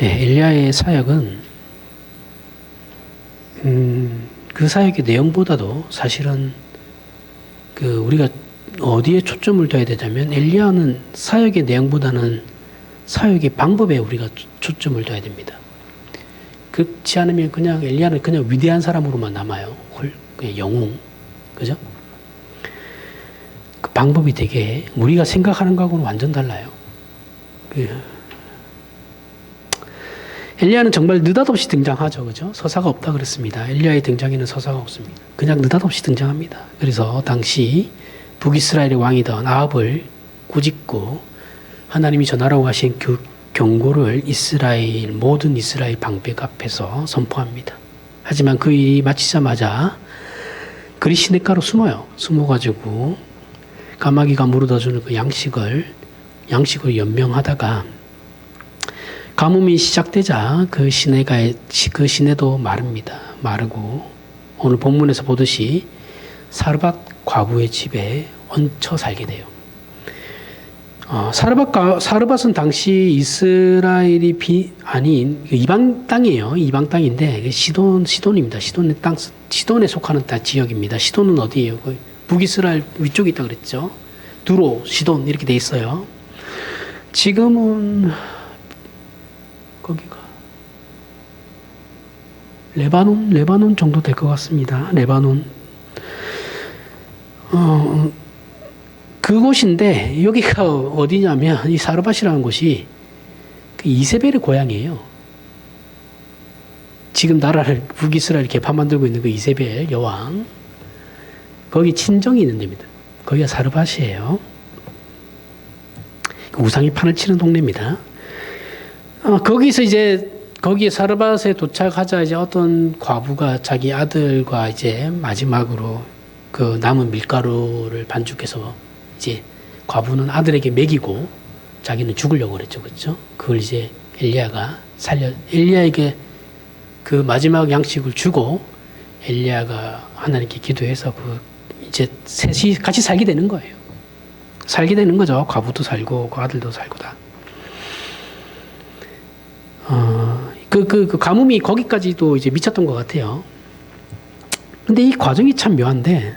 엘리야의 사역은 그 사역의 내용보다도 사실은 우리가 어디에 초점을 둬야 되냐면 엘리야는 사역의 내용보다는 사역의 방법에 우리가 초점을 둬야 됩니다. 그렇지 않으면 그냥 엘리야는 그냥 위대한 사람으로만 남아요. 그냥 영웅, 그죠? 그 방법이 되게 우리가 생각하는 거하고는 완전 달라요. 엘리야는 정말 느닷없이 등장하죠, 그죠? 서사가 없다 그랬습니다. 엘리야의 등장에는 서사가 없습니다. 그냥 느닷없이 등장합니다. 그래서 당시 북이스라엘의 왕이던 아합을 꾸짖고 하나님이 전하라고 하신 그 경고를 모든 이스라엘 방백 앞에서 선포합니다. 하지만 그 일이 마치자마자 그리 시냇가로 숨어요. 숨어가지고 까마귀가 물어다주는 그 양식을 연명하다가 가뭄이 시작되자 그 시내도 마릅니다. 마르고 오늘 본문에서 보듯이 사르밧 과부의 집에 얹혀 살게 돼요. 사르밧은 당시 이스라엘이 아닌 이방 땅이에요. 이방 땅인데 시돈입니다. 시돈에 속하는 지역입니다. 시돈은 어디예요? 북이스라엘 위쪽에 있다 그랬죠. 두로, 시돈 이렇게 돼 있어요. 지금은 거기가 레바논 정도 될 것 같습니다. 레바논. 그곳인데 여기가 어디냐면 이 사르밧이라는 곳이 그 이세벨의 고향이에요. 지금 나라를 북이스라엘 개파 만들고 있는 그 이세벨 여왕, 거기 친정이 있는 데입니다. 거기가 사르밧이에요. 우상이 판을 치는 동네입니다. 거기서 거기에 사르밧에 도착하자 어떤 과부가 자기 아들과 마지막으로 그 남은 밀가루를 반죽해서 과부는 아들에게 먹이고 자기는 죽으려고 그랬죠. 그렇죠? 그걸 엘리야에게 그 마지막 양식을 주고 엘리야가 하나님께 기도해서 셋이 같이 살게 되는 거예요. 살게 되는 거죠. 과부도 살고 그 아들도 살고 다. 그 가뭄이 거기까지도 미쳤던 것 같아요. 근데 이 과정이 참 묘한데,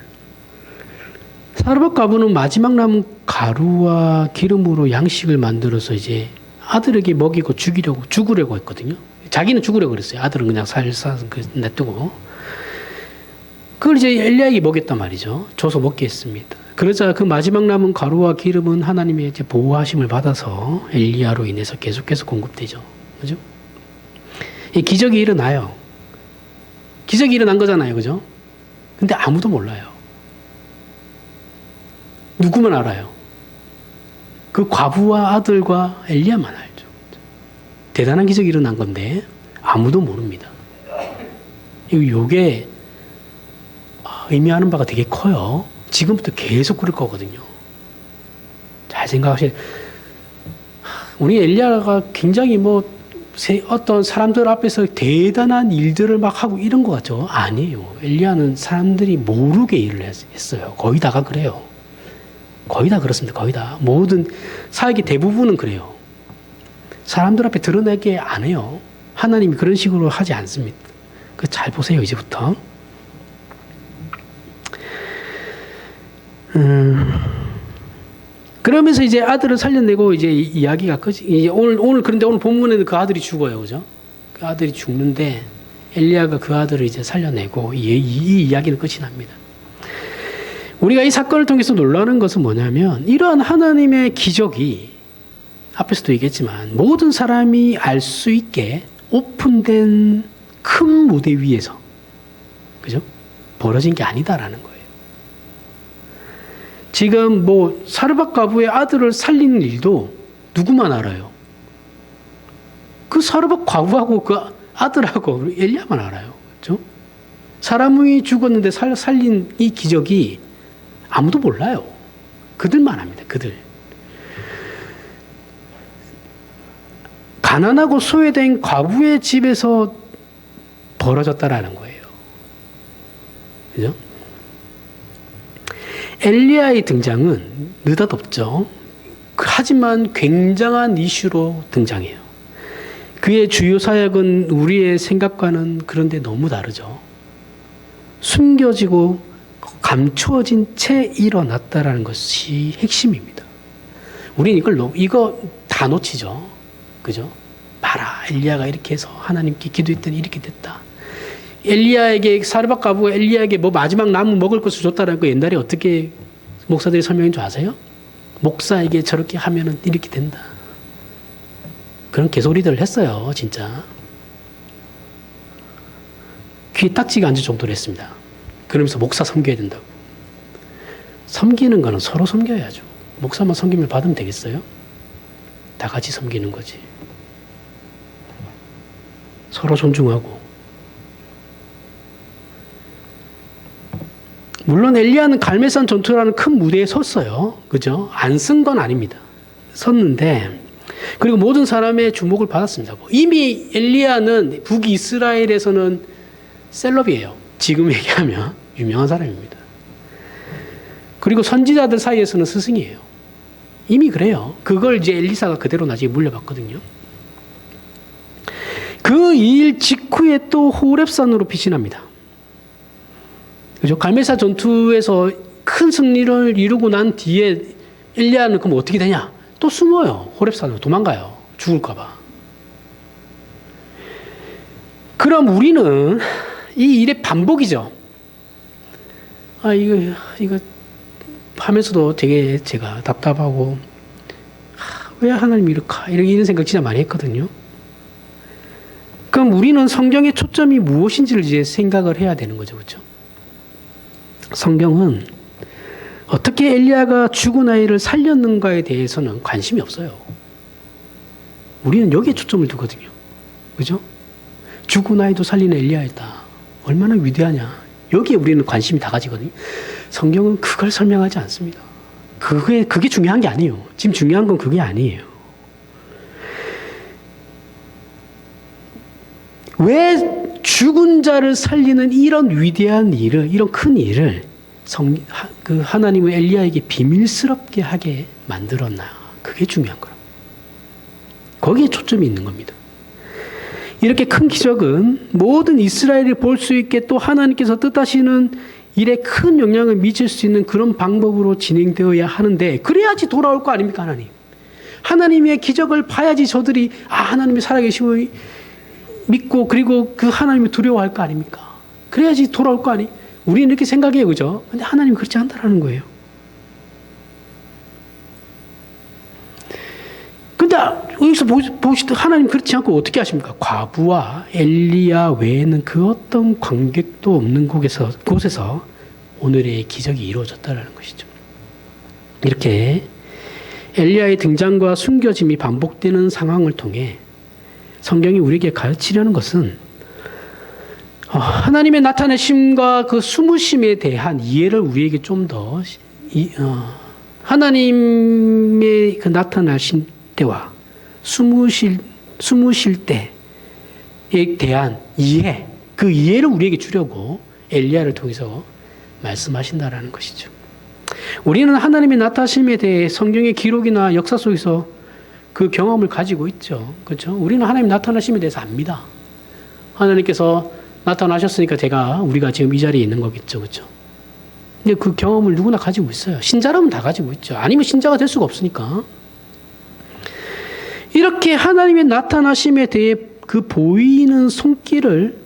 사르밧 과부는 마지막 남은 가루와 기름으로 양식을 만들어서 아들에게 먹이고 죽으려고 했거든요. 자기는 죽으려고 그랬어요. 아들은 그냥 냅두고. 그걸 엘리야에게 먹였단 말이죠. 줘서 먹게 했습니다. 그러자 그 마지막 남은 가루와 기름은 하나님의 보호하심을 받아서 엘리야로 인해서 계속해서 공급되죠. 그죠? 이 기적이 일어나요. 기적이 일어난 거잖아요. 그죠? 근데 아무도 몰라요. 누구만 알아요? 그 과부와 아들과 엘리야만 알죠. 대단한 기적이 일어난 건데 아무도 모릅니다. 이게 의미하는 바가 되게 커요. 지금부터 계속 그럴 거거든요. 잘 생각하세요. 우리 엘리야가 굉장히 어떤 사람들 앞에서 대단한 일들을 막 하고 이런 것 같죠? 아니에요. 엘리야는 사람들이 모르게 일을 했어요. 거의 다가 그래요. 거의 다 그렇습니다. 거의 다. 모든 사역의 대부분은 그래요. 사람들 앞에 드러내게 안 해요. 하나님이 그런 식으로 하지 않습니다. 잘 보세요, 이제부터. 그러면서 아들을 살려내고 이야기가 끝이, 그런데 오늘 본문에는 그 아들이 죽어요. 그죠? 그 아들이 죽는데 엘리야가 그 아들을 살려내고 이 이야기는 끝이 납니다. 우리가 이 사건을 통해서 놀라는 것은 뭐냐면, 이러한 하나님의 기적이 앞에서도 얘기했지만 모든 사람이 알 수 있게 오픈된 큰 무대 위에서, 그죠? 벌어진 게 아니다라는 거예요. 지금 사르밧 과부의 아들을 살리는 일도 누구만 알아요? 그 사르밧 과부하고 그 아들하고 엘리야만 알아요. 그렇죠? 사람이 죽었는데 살린 이 기적이 아무도 몰라요. 그들만 합니다. 그들. 가난하고 소외된 과부의 집에서 벌어졌다라는 거예요. 그죠? 엘리야의 등장은 느닷없죠. 하지만 굉장한 이슈로 등장해요. 그의 주요 사역은 우리의 생각과는 그런데 너무 다르죠. 숨겨지고 감추어진 채 일어났다라는 것이 핵심입니다. 우리는 이거 다 놓치죠. 그죠? 봐라, 엘리야가 이렇게 해서 하나님께 기도했더니 이렇게 됐다. 엘리야에게 사르밧 과부가 엘리야에게 뭐 마지막 나무 먹을 것을 줬다라는 거 옛날에 어떻게 목사들이 설명한 줄 아세요? 목사에게 저렇게 하면은 이렇게 된다. 그런 개소리들을 했어요, 진짜. 귀에 딱지가 앉을 정도로 했습니다. 그러면서 목사 섬겨야 된다고. 섬기는 거는 서로 섬겨야죠. 목사만 섬김을 받으면 되겠어요? 다 같이 섬기는 거지. 서로 존중하고. 물론 엘리야는 갈멜산 전투라는 큰 무대에 섰어요. 그죠? 안 쓴 건 아닙니다. 섰는데, 그리고 모든 사람의 주목을 받았습니다. 이미 엘리야는 북이스라엘에서는 셀럽이에요. 지금 얘기하면 유명한 사람입니다. 그리고 선지자들 사이에서는 스승이에요. 이미 그래요. 그걸 이제 엘리사가 그대로 나중에 물려받거든요. 그 일 직후에 또 호렙산으로 피신합니다. 그죠? 갈멜산 전투에서 큰 승리를 이루고 난 뒤에 엘리야는 그럼 어떻게 되냐? 또 숨어요. 호렙산으로 도망가요. 죽을까봐. 그럼 우리는 이 일의 반복이죠. 이거 하면서도 되게 제가 답답하고, 왜 하나님이 이런 생각 진짜 많이 했거든요. 그럼 우리는 성경의 초점이 무엇인지를 이제 생각을 해야 되는 거죠. 그렇죠? 성경은 어떻게 엘리야가 죽은 아이를 살렸는가에 대해서는 관심이 없어요. 우리는 여기에 초점을 두거든요. 그죠? 죽은 아이도 살리는 엘리야였다. 얼마나 위대하냐. 여기에 우리는 관심이 다 가지거든요. 성경은 그걸 설명하지 않습니다. 그게 중요한 게 아니에요. 지금 중요한 건 그게 아니에요. 왜 죽은 자를 살리는 이런 위대한 일을, 이런 큰 일을 하나님은 엘리야에게 비밀스럽게 하게 만들었나? 그게 중요한 거라. 거기에 초점이 있는 겁니다. 이렇게 큰 기적은 모든 이스라엘이 볼 수 있게 또 하나님께서 뜻하시는 일에 큰 영향을 미칠 수 있는 그런 방법으로 진행되어야 하는데, 그래야지 돌아올 거 아닙니까, 하나님? 하나님의 기적을 봐야지 저들이 하나님이 살아계심을 믿고 그리고 그 하나님을 두려워할 거 아닙니까? 그래야지 돌아올 거 아니? 우리는 이렇게 생각해요, 그죠? 근데 하나님은 그렇지 않다라는 거예요. 근데 여기서 보시듯 하나님 그렇지 않고 어떻게 하십니까? 과부와 엘리야 외에는 그 어떤 관객도 없는 곳에서 오늘의 기적이 이루어졌다는 것이죠. 이렇게 엘리야의 등장과 숨겨짐이 반복되는 상황을 통해 성경이 우리에게 가르치려는 것은 하나님의 나타내심과 그 숨으심에 대한 이해를 우리에게 좀 더 하나님의 그 나타나신 때와 숨으실 때에 대한 이해, 그 이해를 우리에게 주려고 엘리야를 통해서 말씀하신다라는 것이죠. 우리는 하나님의 나타나심에 대해 성경의 기록이나 역사 속에서 그 경험을 가지고 있죠. 그렇죠? 우리는 하나님 나타나심에 대해서 압니다. 하나님께서 나타나셨으니까 우리가 지금 이 자리에 있는 거겠죠. 그렇죠? 근데 그 경험을 누구나 가지고 있어요. 신자라면 다 가지고 있죠. 아니면 신자가 될 수가 없으니까. 이렇게 하나님의 나타나심에 대해 그 보이는 손길을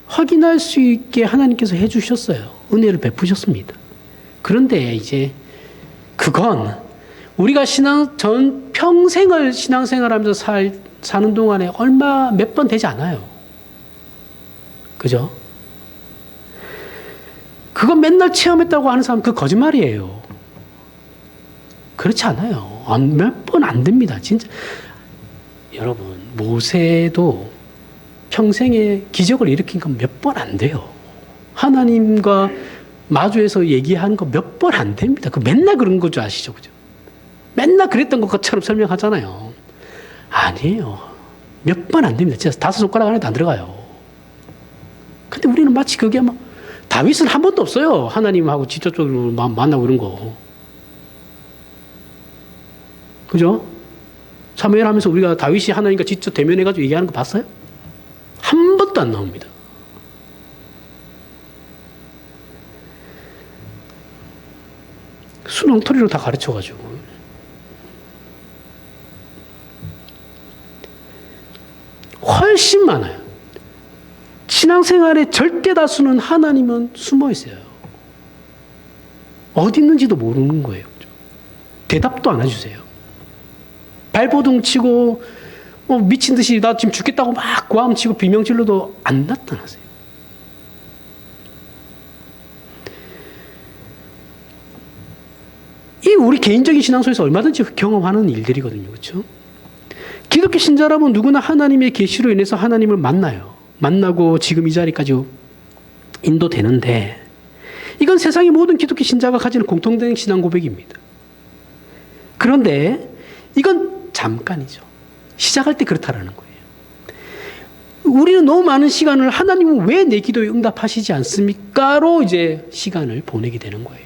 확인할 수 있게 하나님께서 해주셨어요. 은혜를 베푸셨습니다. 그런데 이제 그건 우리가 평생을 신앙생활하면서 사는 동안에 몇 번 되지 않아요. 그죠? 그건 맨날 체험했다고 하는 사람, 그 거짓말이에요. 그렇지 않아요. 몇 번 안 됩니다. 진짜. 여러분, 모세도 평생에 기적을 일으킨 건 몇 번 안 돼요. 하나님과 마주해서 얘기하는 거 몇 번 안 됩니다. 그 맨날 그런 거 줄 아시죠? 그죠? 맨날 그랬던 것처럼 설명하잖아요. 아니에요. 몇 번 안 됩니다. 진짜 5손가락 안에도 안 들어가요. 근데 우리는 마치 그게 다윗은 한 번도 없어요. 하나님하고 직접적으로 만나고 그런 거. 그죠? 사무엘 하면서 우리가 다윗이 하나님과 직접 대면해가지고 얘기하는 거 봤어요? 한 번도 안 나옵니다. 수렁토리로 다 가르쳐가지고. 훨씬 많아요. 신앙생활의 절대 다수는 하나님은 숨어 있어요. 어디 있는지도 모르는 거예요. 대답도 안 해주세요. 발버둥 치고 미친 듯이 나 지금 죽겠다고 막 고함 치고 비명질러도 안 나타나세요. 이 우리 개인적인 신앙 속에서 얼마든지 경험하는 일들이거든요. 그렇죠? 기독교 신자라면 누구나 하나님의 계시로 인해서 하나님을 만나요. 만나고 지금 이 자리까지 인도되는데 이건 세상의 모든 기독교 신자가 가지는 공통된 신앙 고백입니다. 그런데 이건 잠깐이죠. 시작할 때 그렇다라는 거예요. 우리는 너무 많은 시간을 하나님은 왜 내 기도에 응답하시지 않습니까?로 이제 시간을 보내게 되는 거예요.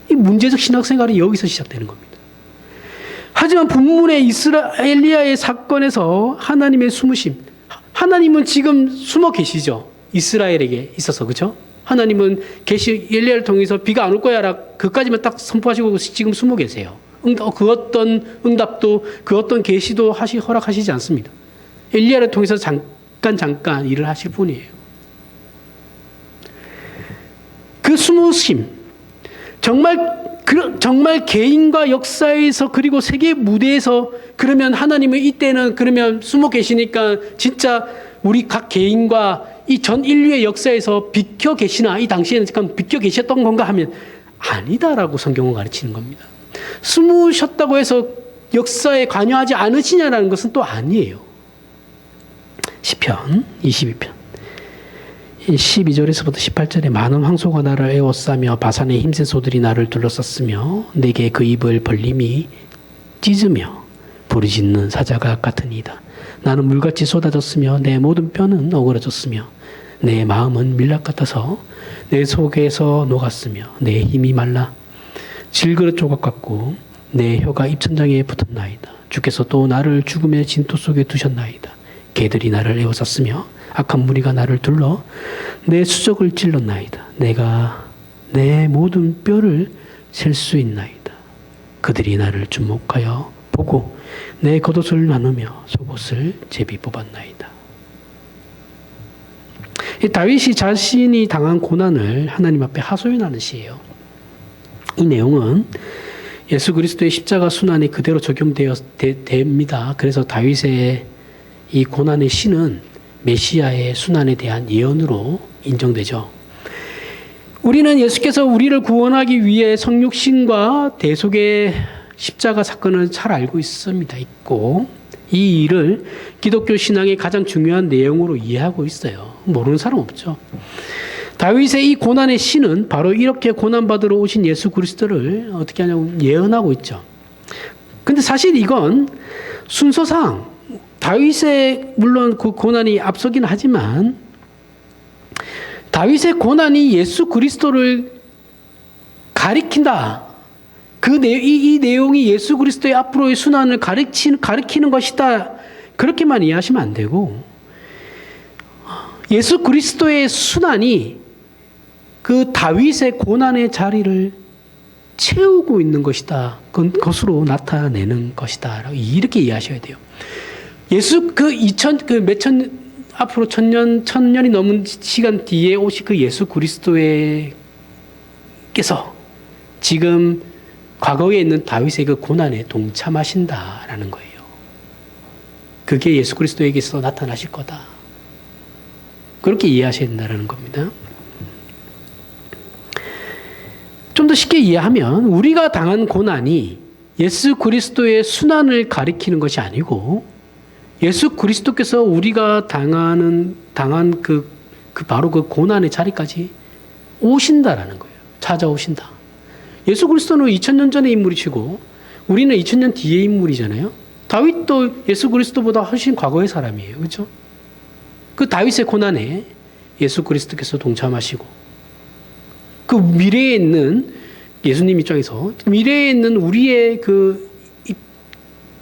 이 문제적 신학생활이 여기서 시작되는 겁니다. 하지만 본문의 엘리야의 사건에서 하나님의 숨으심, 하나님은 지금 숨어 계시죠. 이스라엘에게 있어서, 그렇죠? 하나님은 엘리야를 통해서 비가 안 올 거야라 그까지만 딱 선포하시고 지금 숨어 계세요. 그 어떤 응답도 그 어떤 계시도 허락하시지 않습니다. 엘리야를 통해서 잠깐 일을 하실 뿐이에요. 그 숨으심, 정말 개인과 역사에서 그리고 세계 무대에서 그러면 하나님은 이때는 그러면 숨어 계시니까 진짜 우리 각 개인과 이 전 인류의 역사에서 비켜 계시나 이 당시에는 잠깐 비켜 계셨던 건가 하면 아니다라고 성경은 가르치는 겁니다. 숨으셨다고 해서 역사에 관여하지 않으시냐라는 것은 또 아니에요. 시편 22편 12절에서부터 18절에 많은 황소가 나를 에워싸며 바산의 힘센 소들이 나를 둘러쌌으며 내게 그 입을 벌림이 찢으며 부르짖는 사자가 같으니이다. 나는 물같이 쏟아졌으며 내 모든 뼈는 어그러졌으며 내 마음은 밀랍 같아서 내 속에서 녹았으며 내 힘이 말라 질그릇 조각 같고 내 혀가 입천장에 붙었나이다. 주께서 또 나를 죽음의 진토 속에 두셨나이다. 개들이 나를 에워쌌으며 악한 무리가 나를 둘러 내 수족을 찔렀나이다. 내가 내 모든 뼈를 셀 수 있나이다. 그들이 나를 주목하여 보고 내 겉옷을 나누며 속옷을 제비 뽑았나이다. 다윗이 자신이 당한 고난을 하나님 앞에 하소연하는 시예요. 이 내용은 예수 그리스도의 십자가 순환이 그대로 적용됩니다. 그래서 다윗의 이 고난의 시는 메시아의 순환에 대한 예언으로 인정되죠. 우리는 예수께서 우리를 구원하기 위해 성육신과 대속의 십자가 사건을 잘 알고 있고 이 일을 기독교 신앙의 가장 중요한 내용으로 이해하고 있어요. 모르는 사람 없죠. 다윗의 이 고난의 시는 바로 이렇게 고난받으러 오신 예수 그리스도를 어떻게 하냐고 예언하고 있죠. 근데 사실 이건 순서상 다윗의 물론 그 고난이 앞서긴 하지만 다윗의 고난이 예수 그리스도를 가리킨다. 이 내용이 예수 그리스도의 앞으로의 순환을 가리키는 것이다. 그렇게만 이해하시면 안 되고 예수 그리스도의 순환이 그 다윗의 고난의 자리를 채우고 있는 것이다. 그것으로 나타내는 것이다. 이렇게 이해하셔야 돼요. 예수 앞으로 천년이 넘은 시간 뒤에 오실 그 예수 그리스도께서 지금 과거에 있는 다윗의 그 고난에 동참하신다라는 거예요. 그게 예수 그리스도에게서 나타나실 거다. 그렇게 이해하셔야 된다는 겁니다. 좀 더 쉽게 이해하면 우리가 당한 고난이 예수 그리스도의 순환을 가리키는 것이 아니고 예수 그리스도께서 우리가 당한 바로 그 고난의 자리까지 오신다라는 거예요. 찾아오신다. 예수 그리스도는 2000년 전의 인물이시고 우리는 2000년 뒤의 인물이잖아요. 다윗도 예수 그리스도보다 훨씬 과거의 사람이에요. 그렇죠? 그 다윗의 고난에 예수 그리스도께서 동참하시고 그 미래에 있는 예수님 입장에서 미래에 있는 우리의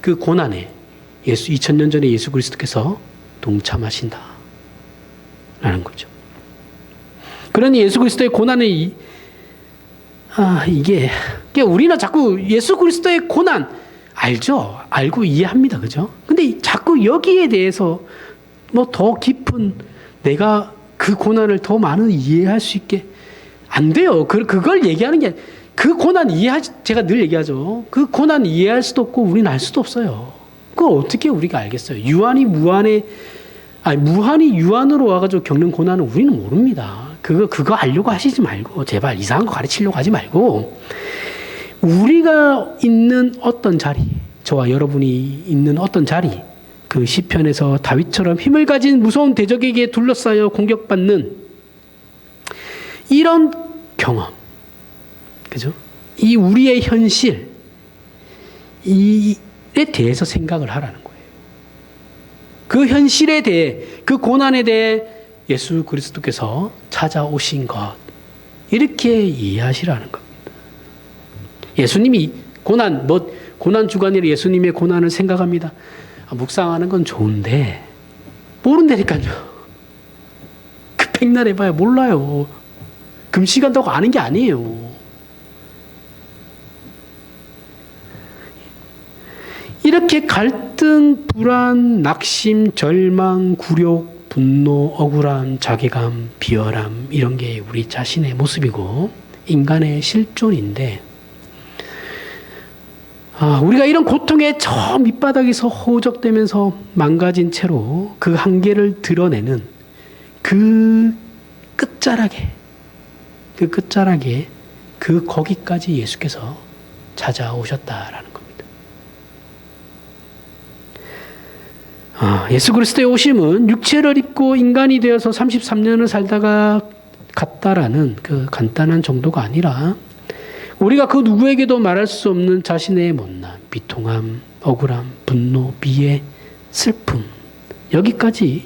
그 고난에 2000년 전에 예수 그리스도께서 동참하신다 라는 거죠. 그러니 예수 그리스도의 고난의 이게 우리는 자꾸 예수 그리스도의 고난 알죠? 알고 이해합니다. 그죠? 근데 자꾸 여기에 대해서 뭐 더 깊은 내가 그 고난을 더 많은 이해할 수 있게 안 돼요. 그걸 얘기하는 게 그 고난 제가 늘 얘기하죠. 그 고난 이해할 수도 없고 우리는 알 수도 없어요. 그걸 어떻게 우리가 알겠어요? 무한이 유한으로 와가지고 겪는 고난은 우리는 모릅니다. 그거 알려고 하시지 말고 제발 이상한 거 가르치려고 하지 말고 우리가 있는 어떤 자리, 저와 여러분이 있는 어떤 자리, 그 시편에서 다윗처럼 힘을 가진 무서운 대적에게 둘러싸여 공격받는 이런 경험, 그죠? 이 우리의 현실, 이에 대해서 생각을 하라는 거예요. 그 현실에 대해, 그 고난에 대해 예수 그리스도께서 찾아오신 것, 이렇게 이해하시라는 겁니다. 예수님이 고난 주간이라 예수님의 고난을 생각합니다. 묵상하는 건 좋은데 모른다니까요. 그 백날 해봐야 몰라요. 금식한다고 아는 게 아니에요. 이렇게 갈등, 불안, 낙심, 절망, 굴욕, 분노, 억울함, 자괴감, 비열함 이런 게 우리 자신의 모습이고 인간의 실존인데 우리가 이런 고통의 저 밑바닥에서 허우적대면서 망가진 채로 그 한계를 드러내는 그 끝자락에 거기까지 예수께서 찾아오셨다라는 겁니다. 예수 그리스도의 오심은 육체를 입고 인간이 되어서 33년을 살다가 갔다라는 그 간단한 정도가 아니라 우리가 그 누구에게도 말할 수 없는 자신의 못남, 비통함, 억울함, 분노, 비애, 슬픔 여기까지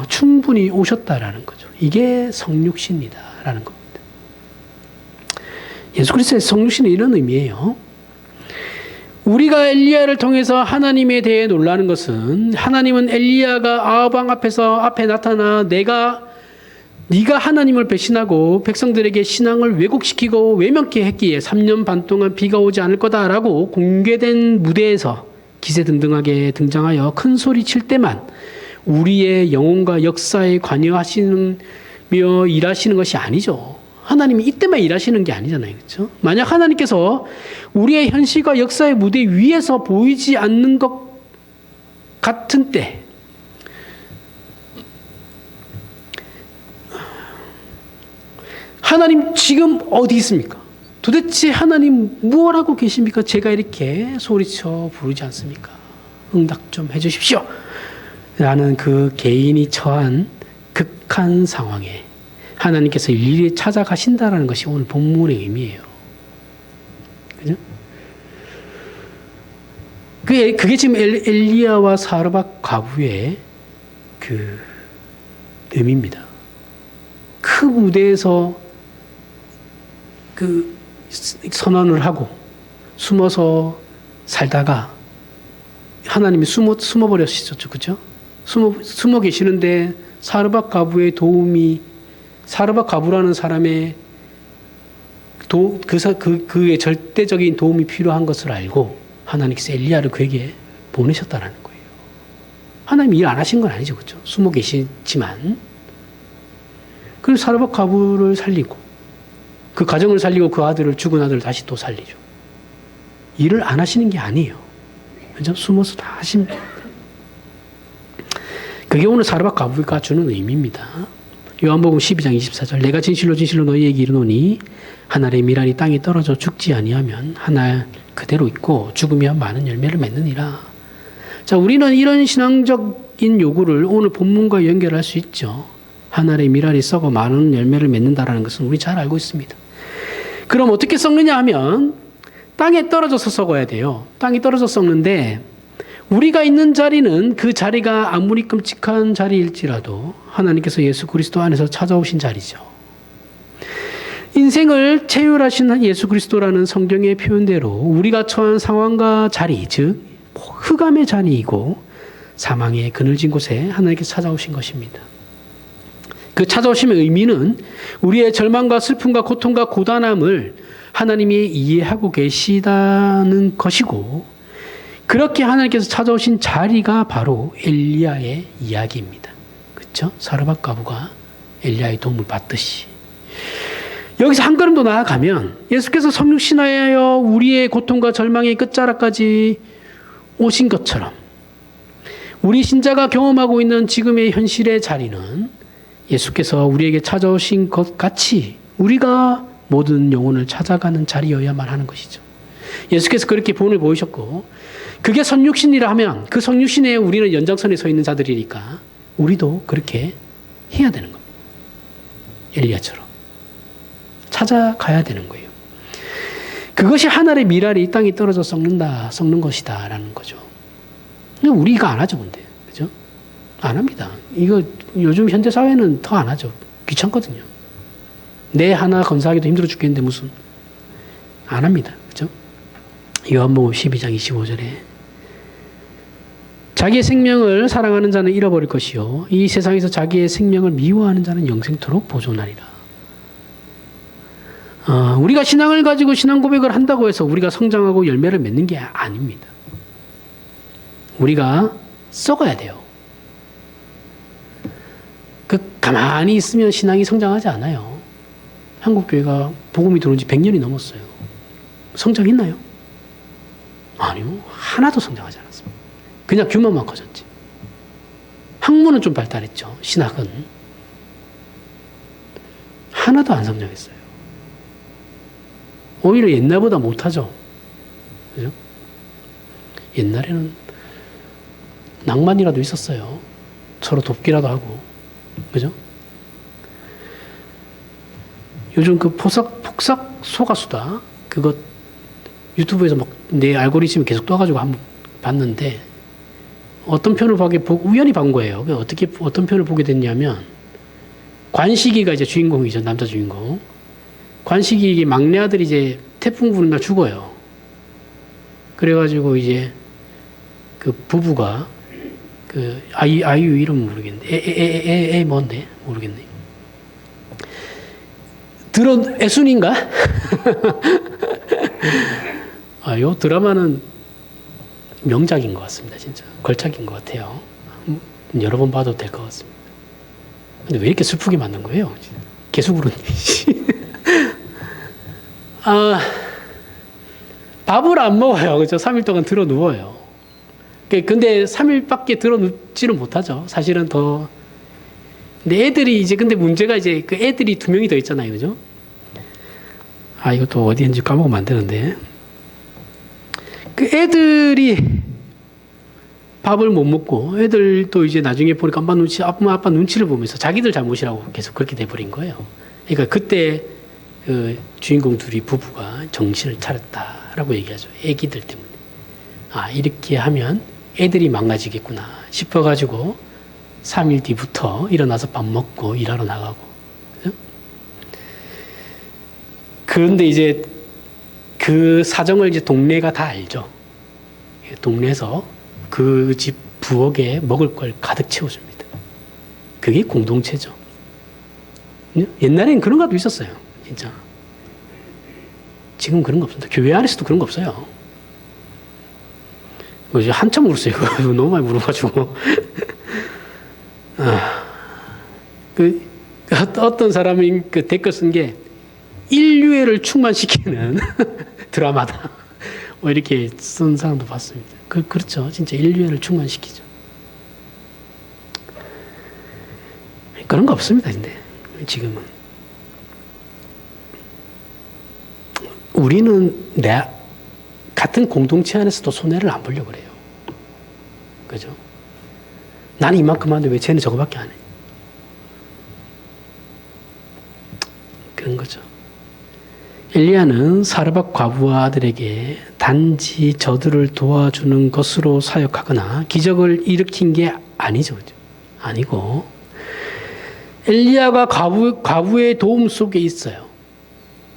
충분히 오셨다라는 거죠. 이게 성육신이다라는 겁니다. 예수 그리스도의 성육신은 이런 의미예요. 우리가 엘리야를 통해서 하나님에 대해 놀라는 것은 하나님은 엘리야가 아합 왕 앞에 나타나 네가 하나님을 배신하고 백성들에게 신앙을 왜곡시키고 외면케 했기에 3년 반 동안 비가 오지 않을 거다라고 공개된 무대에서 기세등등하게 등장하여 큰 소리 칠 때만 우리의 영혼과 역사에 관여하시며 일하시는 것이 아니죠. 하나님이 이때만 일하시는 게 아니잖아요. 그렇죠? 만약 하나님께서 우리의 현실과 역사의 무대 위에서 보이지 않는 것 같은 때 하나님 지금 어디 있습니까? 도대체 하나님 무엇 하고 계십니까? 제가 이렇게 소리쳐 부르지 않습니까? 응답 좀 해주십시오. 라는 그 개인이 처한 극한 상황에 하나님께서 일일이 찾아가신다라는 것이 오늘 본문의 의미예요. 그죠? 그게 지금 엘리야와 사르밧 과부의 그 의미입니다. 그 무대에서 그 선언을 하고 숨어서 살다가 하나님이 숨어버렸었죠. 그죠? 숨어 계시는데 사르밧 과부의 사르밧 과부라는 사람의 그의 절대적인 도움이 필요한 것을 알고 하나님께서 엘리야를 그에게 보내셨다라는 거예요. 하나님이 일 안 하신 건 아니죠. 그렇죠? 숨어 계시지만 그래서 사르밧 과부를 살리고 그 가정을 살리고 그 죽은 아들을 다시 또 살리죠. 일을 안 하시는 게 아니에요. 그죠? 숨어서 다 하십니다. 그게 오늘 사르밧 과부가 주는 의미입니다. 요한복음 12장 24절 내가 진실로 진실로 너희에게 이르노니 한 알의 밀알이 땅에 떨어져 죽지 아니하면 한 알 그대로 있고 죽으면 많은 열매를 맺느니라. 자, 우리는 이런 신앙적인 요구를 오늘 본문과 연결할 수 있죠. 한 알의 밀알이 썩어 많은 열매를 맺는다라는 것은 우리 잘 알고 있습니다. 그럼 어떻게 썩느냐 하면 땅에 떨어져서 썩어야 돼요. 땅에 떨어져 썩는데 우리가 있는 자리는 그 자리가 아무리 끔찍한 자리일지라도 하나님께서 예수 그리스도 안에서 찾아오신 자리죠. 인생을 체휼하신 예수 그리스도라는 성경의 표현대로 우리가 처한 상황과 자리, 즉 흑암의 자리이고 사망의 그늘진 곳에 하나님께 찾아오신 것입니다. 그 찾아오심의 의미는 우리의 절망과 슬픔과 고통과 고단함을 하나님이 이해하고 계시다는 것이고, 그렇게 하나님께서 찾아오신 자리가 바로 엘리야의 이야기입니다. 그렇죠? 사르밧 과부가 엘리야의 도움을 받듯이. 여기서 한 걸음 더 나아가면 예수께서 성육신하여 우리의 고통과 절망의 끝자락까지 오신 것처럼 우리 신자가 경험하고 있는 지금의 현실의 자리는 예수께서 우리에게 찾아오신 것 같이 우리가 모든 영혼을 찾아가는 자리여야만 하는 것이죠. 예수께서 그렇게 본을 보이셨고, 그게 성육신이라 하면 그 성육신에 우리는 연장선에 서 있는 자들이니까 우리도 그렇게 해야 되는 겁니다. 엘리야처럼 찾아가야 되는 거예요. 그것이 하늘의 미랄이 이 땅에 떨어져 썩는 것이다 라는 거죠. 근데 우리가 안 하죠, 근데. 그죠? 안 합니다. 이거 요즘 현대 사회는 더 안 하죠. 귀찮거든요. 내 하나 건사하기도 힘들어 죽겠는데 무슨. 안 합니다. 그죠? 요한복음 12장 25절에 자기의 생명을 사랑하는 자는 잃어버릴 것이요 이 세상에서 자기의 생명을 미워하는 자는 영생토록 보존하리라. 우리가 신앙을 가지고 신앙 고백을 한다고 해서 우리가 성장하고 열매를 맺는 게 아닙니다. 우리가 썩어야 돼요. 가만히 있으면 신앙이 성장하지 않아요. 한국교회가 복음이 들어온 지 100년이 넘었어요. 성장했나요? 아니요. 하나도 성장하지 않았습니다. 그냥 규모만 커졌지. 학문은 좀 발달했죠. 신학은. 하나도 안 성장했어요. 오히려 옛날보다 못하죠. 그죠? 옛날에는 낭만이라도 있었어요. 서로 돕기라도 하고. 그죠? 요즘 그 폭삭 소가수다. 그거 유튜브에서 막 내 알고리즘이 계속 떠가지고 한번 봤는데, 어떤 편을 우연히 본 거예요. 어떻게, 어떤 편을 보게 됐냐면, 관식이가 이제 주인공이죠. 남자 주인공. 관식이 막내 아들이 이제 태풍 부는 날 죽어요. 그래가지고 이제 그 부부가 그 아이유 이름 모르겠는데 뭔데 모르겠네. 애순인가? 요 드라마는 명작인 것 같습니다. 진짜 걸작인 것 같아요. 여러 번 봐도 될 것 같습니다. 근데 왜 이렇게 슬프게 만든 거예요? 계속 그러네. 밥을 안 먹어요. 그죠? 3일 동안 들어 누워요. 근데 3일밖에 들어 눕지는 못하죠. 사실은 더. 근데 애들이 이제, 근데 문제가 이제 그 애들이 2명이 더 있잖아요. 그죠? 이것도 어디인지 까먹으면 안 되는데. 그 애들이 밥을 못 먹고, 애들도 이제 나중에 보니까 아빠 눈치를 보면서 자기들 잘못이라고 계속 그렇게 돼버린 거예요. 그러니까 그때 그 주인공 둘이 부부가 정신을 차렸다라고 얘기하죠. 애기들 때문에. 이렇게 하면 애들이 망가지겠구나 싶어가지고 3일 뒤부터 일어나서 밥 먹고 일하러 나가고. 그죠? 그런데 이제 그 사정을 이제 동네가 다 알죠. 동네에서 그 집 부엌에 먹을 걸 가득 채워줍니다. 그게 공동체죠. 옛날엔 그런 것도 있었어요. 진짜. 지금 그런 거 없습니다. 교회 안에서도 그런 거 없어요. 한참 물었어요. 너무 많이 물어가지고. 어떤 사람이 그 댓글 쓴 게 인류애를 충만시키는 드라마다. 이렇게 쓴 사람도 봤습니다. 그렇죠. 진짜 인류애를 충만시키죠. 그런 거 없습니다. 근데 지금은. 우리는 같은 공동체 안에서도 손해를 안 보려고 그래요. 그죠? 나는 이만큼 하는데 왜 쟤는 저거밖에 안 해? 그런 거죠. 엘리야는 사르밧 과부와 아들에게 단지 저들을 도와주는 것으로 사역하거나 기적을 일으킨 게 아니죠. 그죠? 아니고 엘리야가 과부의 도움 속에 있어요.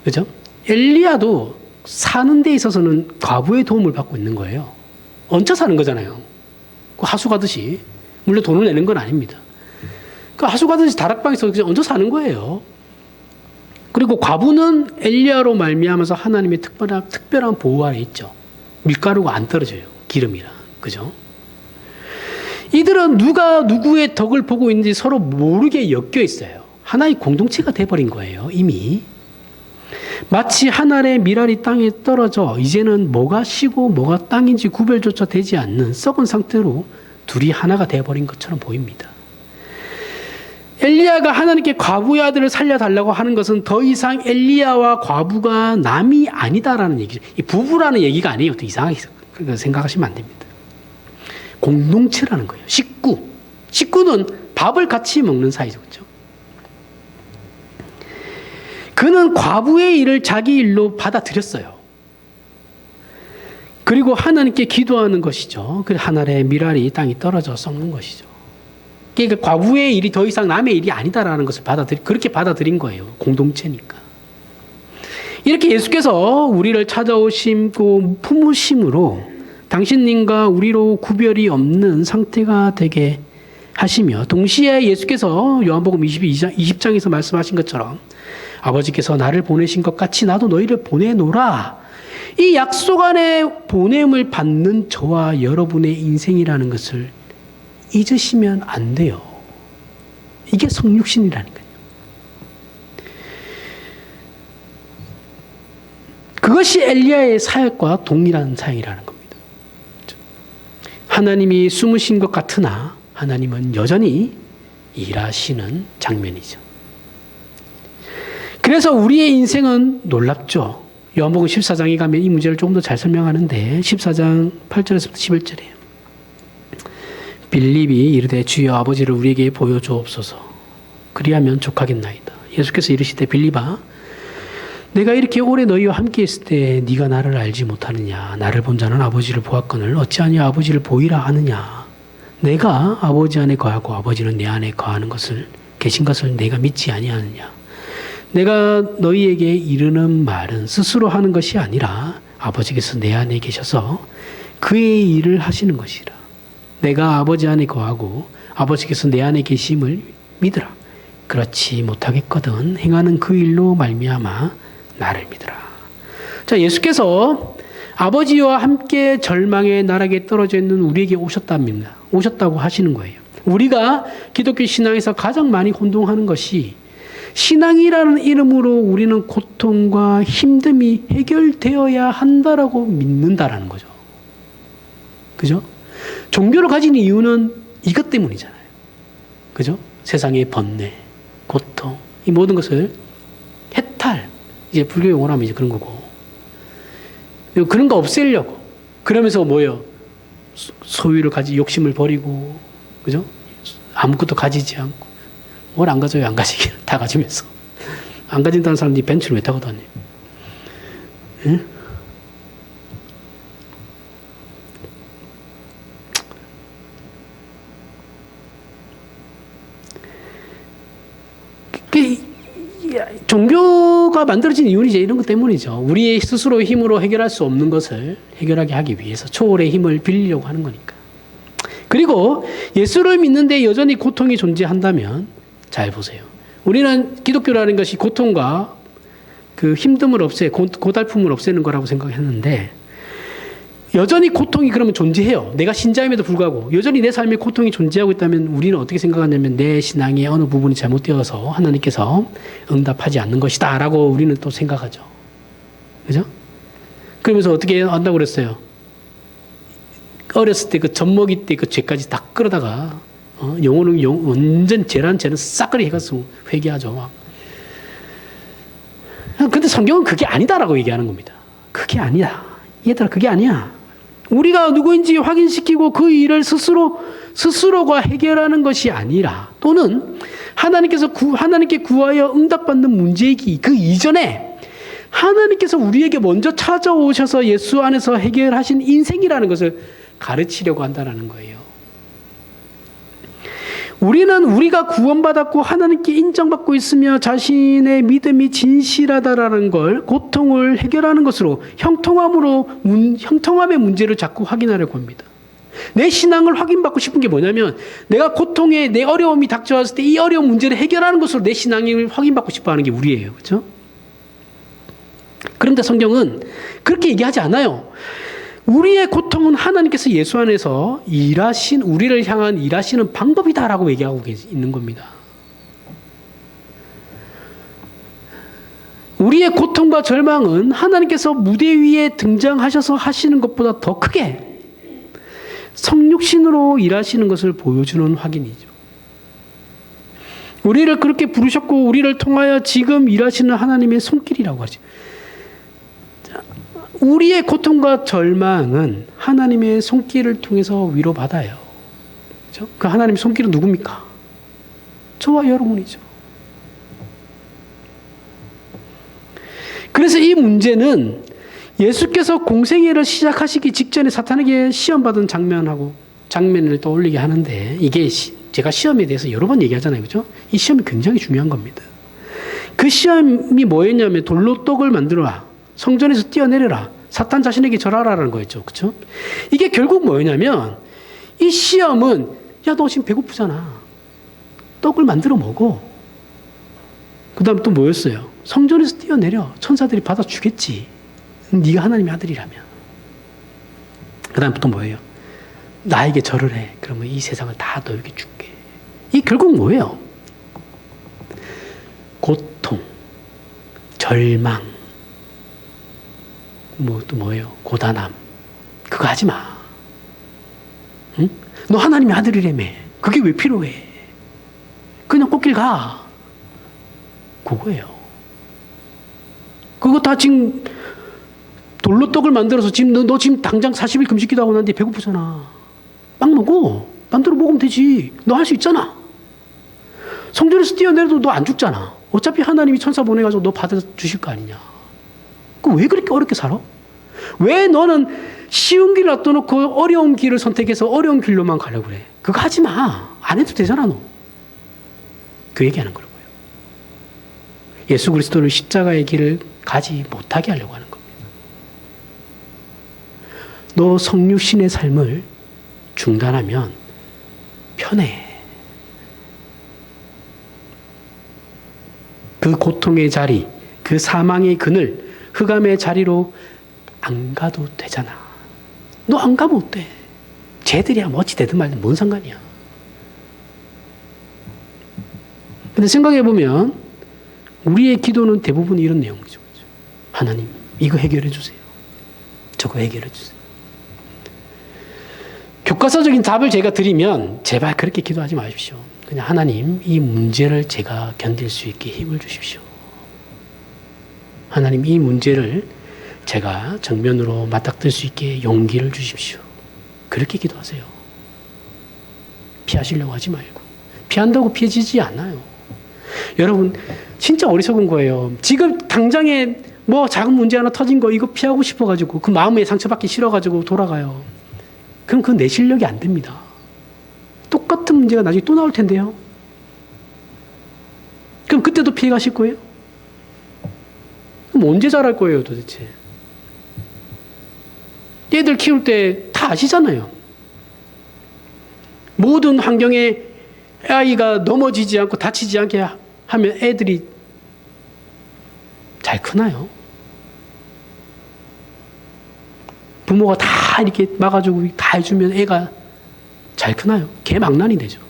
그죠? 엘리야도 사는 데 있어서는 과부의 도움을 받고 있는 거예요. 얹혀 사는 거잖아요. 그 하수 가듯이. 물론 돈을 내는 건 아닙니다. 그 하수 가듯이 다락방에서 그냥 얹혀 사는 거예요. 그리고 과부는 엘리야로 말미암아서 하나님의 특별한 보호 아래 있죠. 밀가루가 안 떨어져요. 기름이라. 그죠? 이들은 누가 누구의 덕을 보고 있는지 서로 모르게 엮여 있어요. 하나의 공동체가 돼버린 거예요. 이미. 마치 한 알의 밀알이 땅에 떨어져 이제는 뭐가 씨고 뭐가 땅인지 구별조차 되지 않는 썩은 상태로 둘이 하나가 돼버린 것처럼 보입니다. 엘리야가 하나님께 과부의 아들을 살려달라고 하는 것은 더 이상 엘리야와 과부가 남이 아니다라는 얘기죠. 이 부부라는 얘기가 아니에요. 더 이상하게 생각하시면 안 됩니다. 공동체라는 거예요. 식구. 식구는 밥을 같이 먹는 사이죠. 그렇죠? 그는 과부의 일을 자기 일로 받아들였어요. 그리고 하나님께 기도하는 것이죠. 그 한 알의 밀알이 땅에 떨어져 썩는 것이죠. 그러니까 과부의 일이 더 이상 남의 일이 아니다라는 것을 그렇게 받아들인 거예요. 공동체니까. 이렇게 예수께서 우리를 찾아오시고 품으심으로 당신님과 우리로 구별이 없는 상태가 되게 하시며 동시에 예수께서 요한복음 20장에서 말씀하신 것처럼 아버지께서 나를 보내신 것 같이 나도 너희를 보내노라. 이 약속 안에 보냄을 받는 저와 여러분의 인생이라는 것을 잊으시면 안 돼요. 이게 성육신이라는 거예요. 그것이 엘리야의 사역과 동일한 사역이라는 겁니다. 하나님이 숨으신 것 같으나 하나님은 여전히 일하시는 장면이죠. 그래서 우리의 인생은 놀랍죠. 요한복음 14장에 가면 이 문제를 조금 더 잘 설명하는데 14장 8절에서부터 11절이에요. 빌립이 이르되 주여 아버지를 우리에게 보여주옵소서. 그리하면 족하겠나이다. 예수께서 이르시되 빌립아 내가 이렇게 오래 너희와 함께 있을 때 네가 나를 알지 못하느냐. 나를 본 자는 아버지를 보았거늘 어찌하여 아버지를 보이라 하느냐. 내가 아버지 안에 거하고 아버지는 내 안에 거하는 것을 계신 것을 내가 믿지 아니하느냐. 내가 너희에게 이르는 말은 스스로 하는 것이 아니라 아버지께서 내 안에 계셔서 그의 일을 하시는 것이라. 내가 아버지 안에 거하고 아버지께서 내 안에 계심을 믿으라. 그렇지 못하겠거든 행하는 그 일로 말미암아 나를 믿으라. 자, 예수께서 아버지와 함께 절망의 나락에 떨어져 있는 우리에게 오셨답니다. 오셨다고 하시는 거예요. 우리가 기독교 신앙에서 가장 많이 혼동하는 것이 신앙이라는 이름으로 우리는 고통과 힘듦이 해결되어야 한다라고 믿는다라는 거죠. 그죠? 종교를 가진 이유는 이것 때문이잖아요. 그죠? 세상의 번뇌, 고통, 이 모든 것을 해탈, 이제 불교 용어로 하면 이제 그런 거고. 그런 거 없애려고. 그러면서 뭐예요? 소유를 욕심을 버리고, 그죠? 아무것도 가지지 않고. 뭘 안 가져요? 안 가지게. 다 가지면서. 안 가진다는 사람들이 벤츠를 왜 타고 다녀요? 응? 종교가 만들어진 이유는 이제 이런 것 때문이죠. 우리의 스스로의 힘으로 해결할 수 없는 것을 해결하게 하기 위해서 초월의 힘을 빌리려고 하는 거니까. 그리고 예수를 믿는데 여전히 고통이 존재한다면 잘 보세요. 우리는 기독교라는 것이 고통과 그 힘듦을 고달픔을 없애는 거라고 생각했는데 여전히 고통이 그러면 존재해요. 내가 신자임에도 불구하고 여전히 내 삶에 고통이 존재하고 있다면 우리는 어떻게 생각하냐면 내 신앙의 어느 부분이 잘못되어서 하나님께서 응답하지 않는 것이다 라고 우리는 또 생각하죠. 그죠? 그러면서 어떻게 한다고 그랬어요? 어렸을 때 그 젖먹이 때 그 죄까지 다 끌어다가 영혼은 완전 죄는 싹거리 해가지고 회개하죠. 근데 성경은 그게 아니다라고 얘기하는 겁니다. 그게 아니야. 얘들아, 그게 아니야. 우리가 누구인지 확인시키고 그 일을 스스로가 해결하는 것이 아니라 또는 하나님께 구하여 응답받는 문제이기 그 이전에 하나님께서 우리에게 먼저 찾아오셔서 예수 안에서 해결하신 인생이라는 것을 가르치려고 한다는 거예요. 우리는 우리가 구원받았고 하나님께 인정받고 있으며 자신의 믿음이 진실하다라는 걸 고통을 해결하는 것으로 형통함의 문제를 자꾸 확인하려고 합니다. 내 신앙을 확인받고 싶은 게 뭐냐면 내가 고통에 내 어려움이 닥쳐왔을 때 이 어려운 문제를 해결하는 것으로 내 신앙을 확인받고 싶어 하는 게 우리예요. 그렇죠? 그런데 성경은 그렇게 얘기하지 않아요. 우리의 고통은 하나님께서 예수 안에서 우리를 향한 일하시는 방법이다라고 얘기하고 있는 겁니다. 우리의 고통과 절망은 하나님께서 무대 위에 등장하셔서 하시는 것보다 더 크게 성육신으로 일하시는 것을 보여주는 확인이죠. 우리를 그렇게 부르셨고 우리를 통하여 지금 일하시는 하나님의 손길이라고 하죠. 우리의 고통과 절망은 하나님의 손길을 통해서 위로받아요. 그렇죠? 그 하나님의 손길은 누굽니까? 저와 여러분이죠. 그래서 이 문제는 예수께서 공생애를 시작하시기 직전에 사탄에게 시험받은 장면을 떠올리게 하는데 이게 제가 시험에 대해서 여러 번 얘기하잖아요. 그죠? 이 시험이 굉장히 중요한 겁니다. 그 시험이 뭐였냐면 돌로 떡을 만들어라. 성전에서 뛰어내려라. 사탄 자신에게 절하라는 거였죠. 그렇죠? 이게 결국 뭐였냐면 이 시험은 야, 너 지금 배고프잖아. 떡을 만들어 먹어. 그 다음 또 뭐였어요? 성전에서 뛰어내려. 천사들이 받아주겠지. 네가 하나님의 아들이라면. 그 다음 또 뭐예요? 나에게 절을 해. 그러면 이 세상을 다 너에게 줄게. 이 결국 뭐예요? 고통, 절망, 또 뭐예요? 고단함. 그거 하지 마. 응? 너 하나님의 아들이라며. 그게 왜 필요해? 그냥 꽃길 가. 그거예요. 그거 다 지금 돌로 떡을 만들어서 지금 너 지금 당장 40일 금식기도 하고 난데 배고프잖아. 빵 먹어. 만들어 먹으면 되지. 너 할 수 있잖아. 성전에서 뛰어내려도 너 안 죽잖아. 어차피 하나님이 천사 보내가지고 너 받아주실 거 아니냐. 그럼 왜 그렇게 어렵게 살아? 왜 너는 쉬운 길을 놔둬놓고 어려운 길을 선택해서 어려운 길로만 가려고 그래? 그거 하지 마. 안 해도 되잖아, 너. 그 얘기하는 거라고요. 예수 그리스도를 십자가의 길을 가지 못하게 하려고 하는 겁니다. 너 성육신의 삶을 중단하면 편해. 그 고통의 자리, 그 사망의 그늘, 흑암의 자리로 안 가도 되잖아. 너 안 가면 어때? 쟤들이야 뭐 어찌 되든 말든 뭔 상관이야. 근데 생각해보면 우리의 기도는 대부분 이런 내용이죠. 하나님 이거 해결해 주세요. 저거 해결해 주세요. 교과서적인 답을 제가 드리면 제발 그렇게 기도하지 마십시오. 그냥 하나님 이 문제를 제가 견딜 수 있게 힘을 주십시오. 하나님 이 문제를 제가 정면으로 맞닥뜰 수 있게 용기를 주십시오. 그렇게 기도하세요. 피하시려고 하지 말고. 피한다고 피해지지 않아요. 여러분 진짜 어리석은 거예요. 지금 당장에 뭐 작은 문제 하나 터진 거 이거 피하고 싶어가지고 그 마음에 상처받기 싫어가지고 돌아가요. 그럼 그건 내 실력이 안 됩니다. 똑같은 문제가 나중에 또 나올 텐데요. 그럼 그때도 피해 가실 거예요? 그럼 언제 잘할 거예요 도대체? 애들 키울 때 다 아시잖아요. 모든 환경에 아이가 넘어지지 않고 다치지 않게 하면 애들이 잘 크나요? 부모가 다 이렇게 막아주고 다 해주면 애가 잘 크나요? 개망난이 되죠.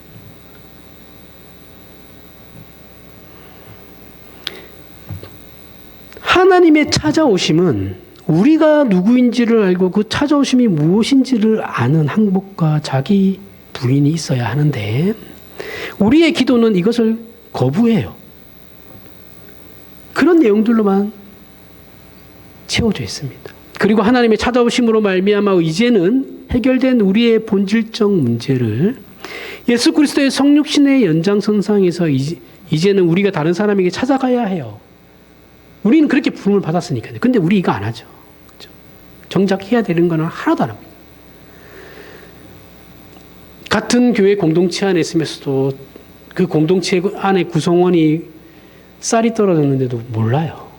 하나님의 찾아오심은 우리가 누구인지를 알고 그 찾아오심이 무엇인지를 아는 항복과 자기 부인이 있어야 하는데 우리의 기도는 이것을 거부해요. 그런 내용들로만 채워져 있습니다. 그리고 하나님의 찾아오심으로 말미암아 이제는 해결된 우리의 본질적 문제를 예수 그리스도의 성육신의 연장선상에서 이제는 우리가 다른 사람에게 찾아가야 해요. 우리는 그렇게 부름을 받았으니까요. 근데 우리 이거 안 하죠. 그렇죠? 정작 해야 되는 건 하나도 안 합니다. 같은 교회 공동체 안에 있으면서도 그 공동체 안에 구성원이 쌀이 떨어졌는데도 몰라요.